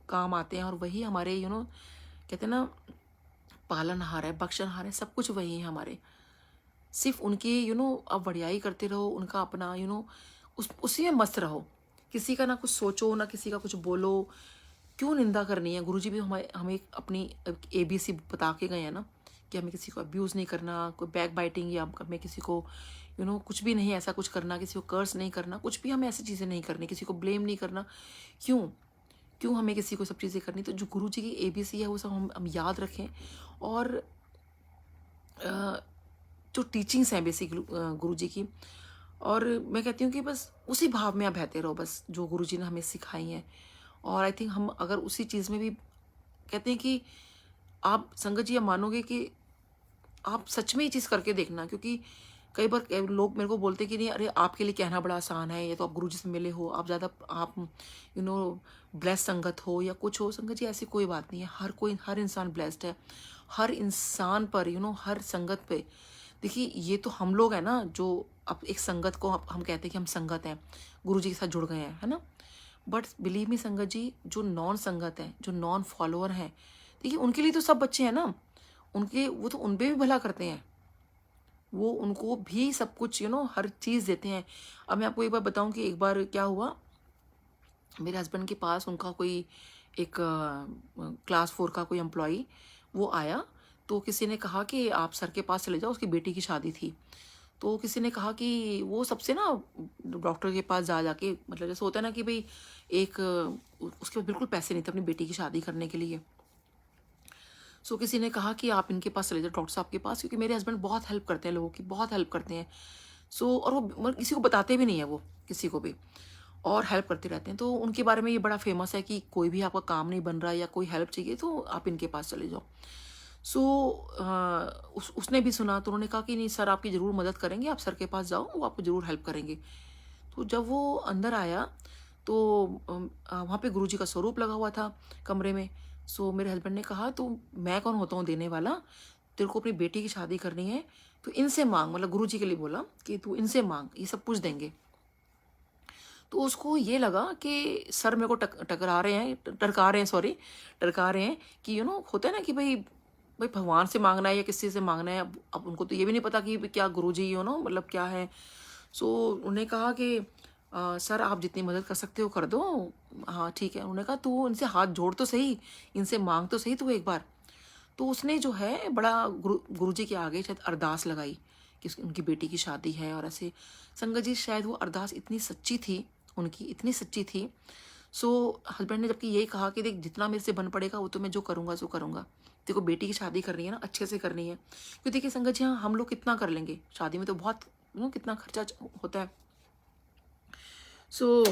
काम आते हैं और वही हमारे कहते हैं ना पालनहार है, बख्शनहार है, सब कुछ वही है हमारे। सिर्फ उनकी आप बढ़ियाई करते रहो, उनका अपना उसी में मस्त रहो। किसी का ना कुछ सोचो, ना किसी का कुछ बोलो। क्यों निंदा करनी है? गुरुजी भी हमें हमें अपनी ABC बता के गए हैं ना कि हमें किसी को अब्यूज़ नहीं करना, कोई बैक बाइटिंग या हमें किसी को कुछ भी नहीं ऐसा कुछ करना, किसी को कर्स नहीं करना, कुछ भी हमें ऐसी चीज़ें नहीं करनी, किसी को ब्लेम नहीं करना। क्यों? क्यों हमें किसी को सब चीज़ें करनी? तो जो गुरुजी की ABC है वो सब हम याद रखें। और अ, जो टीचिंग्स हैं बेसिकली गुरुजी की, और मैं कहती हूँ कि बस उसी भाव में आप बहते रहो, बस जो गुरुजी ने हमें सिखाई हैं। और आई थिंक हम अगर उसी चीज़ में भी कहते हैं कि आप संगत जी, आप मानोगे कि आप सच में ये चीज़ करके देखना, क्योंकि कई बार लोग मेरे को बोलते हैं कि नहीं, अरे आपके लिए कहना बड़ा आसान है, ये तो आप गुरुजी से मिले हो, आप ज़्यादा आप ब्लेस्ड संगत हो या कुछ हो। संगत जी ऐसी कोई बात नहीं है, हर इंसान ब्लेस्ड है। हर इंसान पर हर संगत पे देखिए, ये तो हम लोग हैं ना जो अब एक संगत को हम कहते हैं कि हम संगत हैं, गुरुजी के साथ जुड़ गए हैं, है ना। बट बिलीव मी संगत जी, जो नॉन संगत है, जो नॉन फॉलोअर हैं, देखिए उनके लिए तो सब बच्चे हैं ना, उनके वो तो उन पे भी भला करते हैं, वो उनको भी सब कुछ हर चीज़ देते हैं। अब मैं आपको एक बार बताऊं कि एक बार क्या हुआ, मेरे हस्बैंड के पास उनका कोई एक क्लास 4 का कोई एम्प्लॉई वो आया। तो किसी ने कहा कि आप सर के पास चले जाओ, उसकी बेटी की शादी थी। तो किसी ने कहा कि वो सबसे ना डॉक्टर के पास जा जाके, मतलब जैसे होता है ना कि भाई एक उसके पास बिल्कुल पैसे नहीं थे अपनी बेटी की शादी करने के लिए। सो किसी ने कहा कि आप इनके पास चले जाओ, डॉक्टर साहब के पास, क्योंकि मेरे हस्बैंड बहुत हेल्प करते हैं, लोगों की बहुत हेल्प करते हैं। सो और वो मतलब किसी को बताते भी नहीं है, वो किसी को भी, और हेल्प करते रहते हैं। तो उनके बारे में ये बड़ा फेमस है कि कोई भी आपका काम नहीं बन रहा है या कोई हेल्प चाहिए तो आप इनके पास चले जाओ। सो उसने भी सुना, तो उन्होंने कहा कि नहीं सर, आपकी ज़रूर मदद करेंगे, आप सर के पास जाओ, वो आपको ज़रूर हेल्प करेंगे। तो जब वो अंदर आया तो वहाँ पे गुरुजी का स्वरूप लगा हुआ था कमरे में। सो मेरे हस्बैंड ने कहा, तो मैं कौन होता हूँ देने वाला, तेरे को अपनी बेटी की शादी करनी है तो इनसे मांग, मतलब गुरुजी के लिए बोला कि तू इनसे मांग, ये सब कुछ देंगे। तो उसको ये लगा कि सर मेरे को टकरा रहे हैं, टरका रहे हैं, सॉरी, टरका रहे हैं कि होता है ना कि भाई भाई भगवान से मांगना है या किसी से मांगना है। अब उनको तो ये भी नहीं पता कि क्या गुरुजी मतलब क्या है। सो उन्होंने कहा कि सर आप जितनी मदद कर सकते हो कर दो। हाँ ठीक है। उन्होंने कहा तू इनसे हाथ जोड़ तो सही, इनसे मांग तो सही तू एक बार। तो उसने जो है बड़ा गुरुजी के आगे शायद अरदास लगाई कि उनकी बेटी की शादी है, और ऐसे संगत जी शायद वो अरदास इतनी सच्ची थी, उनकी इतनी सच्ची थी। सो हस्बैंड ने जबकि यही कहा कि देख जितना मेरे से बन पड़ेगा वो तो मैं जो करूँगा सो करूँगा, देखो बेटी की शादी करनी है ना, अच्छे से करनी है। क्योंकि देखिए संगत जी, हाँ हम लोग कितना कर लेंगे शादी में, तो बहुत कितना खर्चा होता है। सो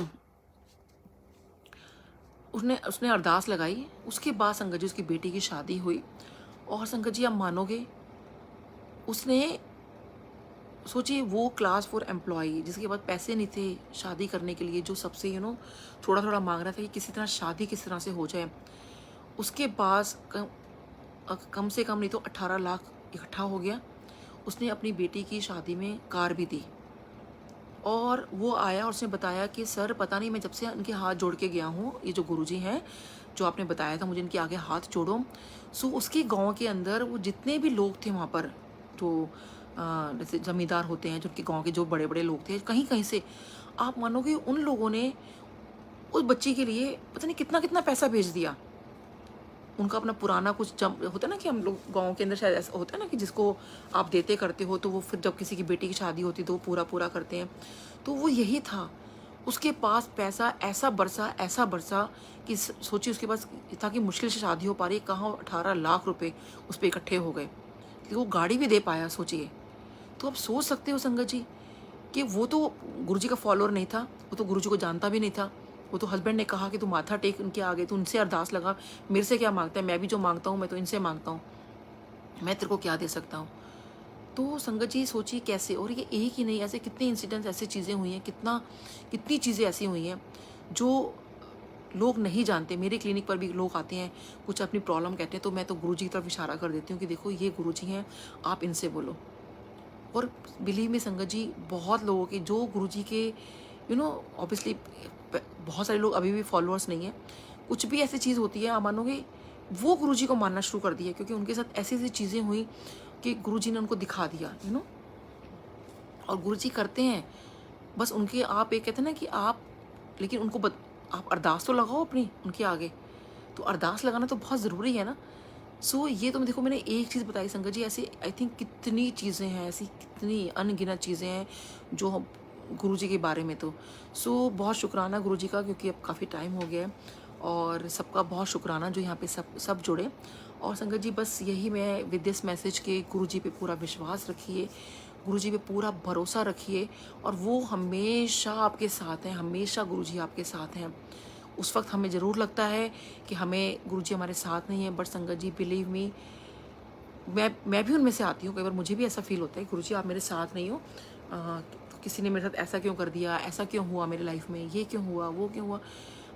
उसने उसने अरदास लगाई। उसके बाद संगत जी उसकी बेटी की शादी हुई। और संगत जी आप मानोगे, उसने सोचिए वो क्लास 4 एम्प्लॉई जिसके पास पैसे नहीं थे शादी करने के लिए, जो सबसे थोड़ा थोड़ा मांग रहा था कि किसी तरह शादी किस तरह से हो जाए, उसके पास कम से कम नहीं तो 18 लाख इकट्ठा हो गया। उसने अपनी बेटी की शादी में कार भी दी। और वो आया और उसने बताया कि सर पता नहीं, मैं जब से इनके हाथ जोड़ के गया हूँ, ये जो गुरुजी हैं जो आपने बताया था मुझे इनके आगे हाथ जोड़ो। सो उसके गांव के अंदर वो जितने भी लोग थे वहाँ पर, जो जैसे जमींदार होते हैं, जो उनके गांव के जो बड़े बड़े लोग थे, कहीं कहीं से, आप मानोगे उन लोगों ने उस बच्ची के लिए पता नहीं कितना कितना पैसा भेज दिया। उनका अपना पुराना कुछ जम होता है ना कि हम लोग गाँव के अंदर शायद ऐसा होता है ना कि जिसको आप देते करते हो तो वो फिर जब किसी की बेटी की शादी होती तो वो पूरा पूरा करते हैं। तो वो यही था, उसके पास पैसा ऐसा बरसा कि सोचिए उसके पास था कि मुश्किल से शादी हो पा रही है, कहाँ 18 लाख रुपए उस पर इकट्ठे हो गए कि वो गाड़ी भी दे पाया, सोचिए। तो आप सोच सकते हो संगत जी कि वो तो गुरुजी का फॉलोअर नहीं था, वो तो गुरुजी को जानता भी नहीं था। वो तो हस्बैंड ने कहा कि तू माथा टेक उनके आगे, तू उनसे अरदास लगा, मेरे से क्या मांगता है, मैं भी जो मांगता हूँ मैं तो इनसे मांगता हूँ, मैं तेरे को क्या दे सकता हूँ। तो संगत जी सोचिए कैसे, और ये एक ही नहीं, ऐसे कितने इंसिडेंट्स, ऐसी चीज़ें हुई हैं, कितनी चीज़ें ऐसी हुई हैं जो लोग नहीं जानते। मेरे क्लिनिक पर भी लोग आते हैं, कुछ अपनी प्रॉब्लम कहते हैं, तो मैं तो गुरुजी की तरफ इशारा कर देती हूँ कि देखो ये गुरुजी हैं, आप इनसे बोलो। और बिलीव में संगत जी, बहुत लोगों के जो गुरुजी के ऑब्वियसली बहुत सारे लोग अभी भी फॉलोअर्स नहीं है, कुछ भी ऐसी चीज़ होती है आप मानोगे वो गुरुजी को मानना शुरू कर दिया, क्योंकि उनके साथ ऐसी ऐसी चीज़ें हुई कि गुरुजी ने उनको दिखा दिया और गुरुजी करते हैं, बस उनके आप एक कहते हैं ना कि आप, लेकिन उनको आप अरदास तो लगाओ अपनी उनके आगे, तो अरदास लगाना तो बहुत ज़रूरी है ना। सो ये तो देखो मैंने एक चीज़ बताई संगत जी, ऐसी आई थिंक कितनी चीज़ें हैं, ऐसी कितनी अनगिनत चीज़ें हैं जो हम गुरुजी के बारे में। तो सो बहुत शुक्राना गुरुजी का, क्योंकि अब काफ़ी टाइम हो गया है, और सबका बहुत शुक्राना जो यहाँ पे सब सब जुड़े। और संगत जी बस यही मैं विद दिस मैसेज के गुरुजी पे पूरा विश्वास रखिए, गुरुजी पे पूरा भरोसा रखिए, और वो हमेशा आपके साथ हैं, हमेशा गुरुजी आपके साथ हैं। उस वक्त हमें ज़रूर लगता है कि हमें गुरुजी हमारे साथ नहीं है, बट संगत जी बिलीव मी, मैं भी उनमें से आती हूँ, कई बार मुझे भी ऐसा फील होता है गुरुजी आप मेरे साथ नहीं हो, तो किसी ने मेरे साथ ऐसा क्यों कर दिया, ऐसा क्यों हुआ मेरी लाइफ में, ये क्यों हुआ, वो क्यों हुआ।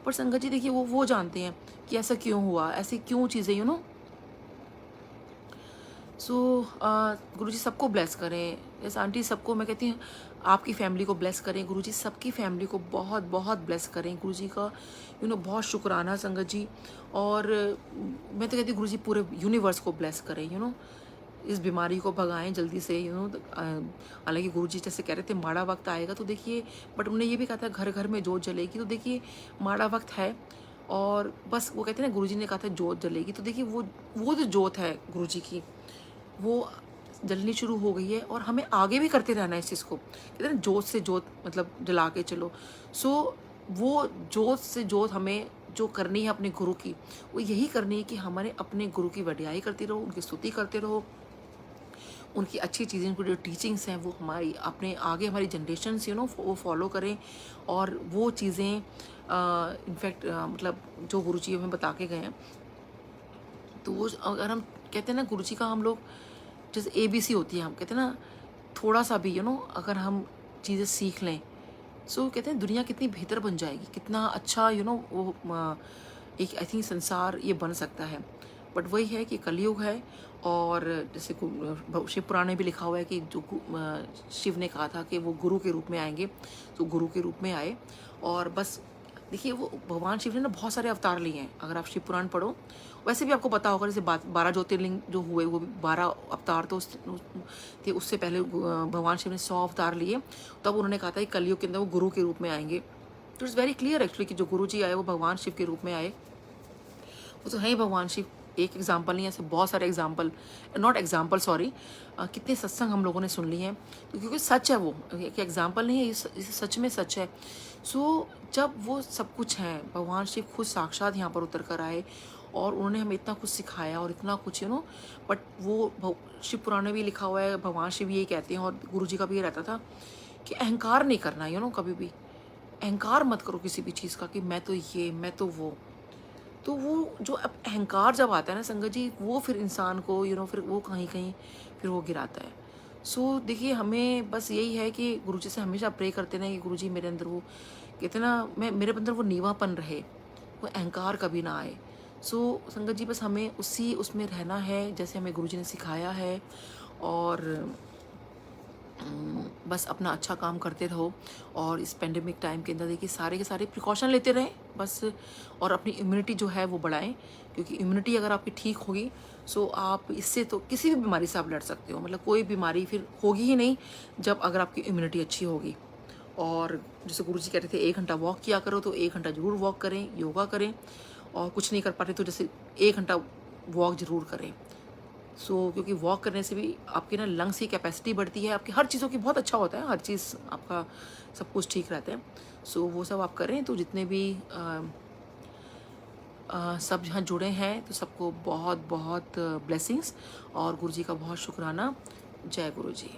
पर संगत जी देखिए वो जानते हैं कि ऐसा क्यों हुआ, ऐसी क्यों चीज़ें सो गुरुजी सबको ब्लेस करें। जैसे आंटी सबको मैं कहती हूँ आपकी फैमिली को ब्लेस करें, गुरुजी सबकी फैमिली को बहुत बहुत ब्लेस करें। गुरुजी का बहुत शुक्राना संगत जी। और मैं तो कहती हूँ गुरुजी पूरे यूनिवर्स को ब्लेस करें, इस बीमारी को भगाएं जल्दी से, हालांकि गुरुजी जैसे कह रहे थे माड़ा वक्त आएगा, तो देखिए बट उन्होंने ये भी कहा था घर घर में जोत जलेगी, तो देखिए माड़ा वक्त है, और बस वो कहते हैं ना गुरुजी ने कहा था जोत जलेगी, तो देखिए वो जो जोत है गुरुजी की वो जलनी शुरू हो गई है, और हमें आगे भी करते रहना है इस चीज़ को। कहते हैं ना जोत से जोत मतलब जला के चलो। सो वो जोत से जोत हमें जो करनी है अपने गुरु की, वो यही करनी है कि हमारे अपने गुरु की वडियाई करती रहो, उनकी स्तुति करते रहो, उनकी अच्छी चीज़ें, उनकी जो टीचिंग्स हैं वो हमारी अपने आगे हमारी जनरेशन वो फॉलो करें, और वो चीज़ें इनफैक्ट मतलब जो गुरुजी हमें बता के गए हैं, तो वो अगर हम कहते हैं ना गुरुजी का हम लोग जैसे ABC होती है, हम कहते हैं ना थोड़ा सा भी अगर हम चीज़ें सीख लें, सो कहते हैं दुनिया कितनी बेहतर बन जाएगी, कितना अच्छा वो एक आई थिंक संसार ये बन सकता है। बट वही है कि कलयुग है, और जैसे शिव पुराण में भी लिखा हुआ है कि जो शिव ने कहा था कि वो गुरु के रूप में आएंगे, तो गुरु के रूप में आए। और बस देखिए वो भगवान शिव ने ना बहुत सारे अवतार लिए हैं, अगर आप शिव पुराण पढ़ो, वैसे भी आपको पता होगा जैसे 12 ज्योतिर्लिंग जो हुए वो 12 अवतार तो थे, उससे पहले भगवान शिव ने 100 अवतार लिए, तब उन्होंने कहा था कि कलयुग के अंदर वो गुरु के रूप में आएंगे। तो इट्स वेरी क्लियर एक्चुअली कि जो गुरु जी आए वो भगवान शिव के रूप में आए, वो तो है ही भगवान शिव। एक एग्जाम्पल नहीं, ऐसे बहुत सारे एग्जाम्पल, नॉट एग्जाम्पल सॉरी, कितने सत्संग हम लोगों ने सुन लिए हैं, तो क्योंकि सच है वो, एक एग्जाम्पल नहीं है, ये सच में सच है। सो जब वो सब कुछ है, भगवान शिव खुद साक्षात यहाँ पर उतर कर आए, और उन्होंने हमें इतना कुछ सिखाया और इतना कुछ बट वो शिव पुराण में भी लिखा हुआ है, भगवान शिव यही कहते हैं, और गुरु जी का भी ये रहता था कि अहंकार नहीं करना, कभी भी अहंकार मत करो किसी भी चीज़ का कि मैं तो ये, मैं तो वो। तो वो जो अब अहंकार जब आता है ना संगत जी, वो फिर इंसान को फिर वो कहीं कहीं फिर वो गिराता है। सो देखिए हमें बस यही है कि गुरुजी से हमेशा प्रे करते रहें कि गुरुजी मेरे अंदर वो कहते ना मेरे अंदर वो नीवापन रहे, वो अहंकार कभी ना आए। सो संगत जी बस हमें उसमें रहना है जैसे हमें गुरुजी ने सिखाया है, और बस अपना अच्छा काम करते रहो, और इस पेंडेमिक टाइम के अंदर देखिए सारे के सारे प्रिकॉशन लेते रहें बस, और अपनी इम्यूनिटी जो है वो बढ़ाएं, क्योंकि इम्यूनिटी अगर आपकी ठीक होगी, सो आप इससे तो किसी भी बीमारी से आप लड़ सकते हो, मतलब कोई बीमारी फिर होगी ही नहीं जब अगर आपकी इम्यूनिटी अच्छी होगी। और जैसे गुरुजी कहते थे 1 घंटा वॉक किया करो, तो 1 घंटा ज़रूर वॉक करें, योगा करें, और कुछ नहीं कर पाते तो जैसे 1 घंटा वॉक ज़रूर करें। क्योंकि वॉक करने से भी आपकी ना लंग्स की कैपेसिटी बढ़ती है, आपकी हर चीज़ों की बहुत अच्छा होता है, हर चीज़ आपका सब कुछ ठीक रहता है। वो सब आप करें, तो जितने भी सब जहाँ जुड़े हैं तो सबको बहुत बहुत ब्लेसिंग्स, और गुरुजी का बहुत शुक्राना। जय गुरु जी।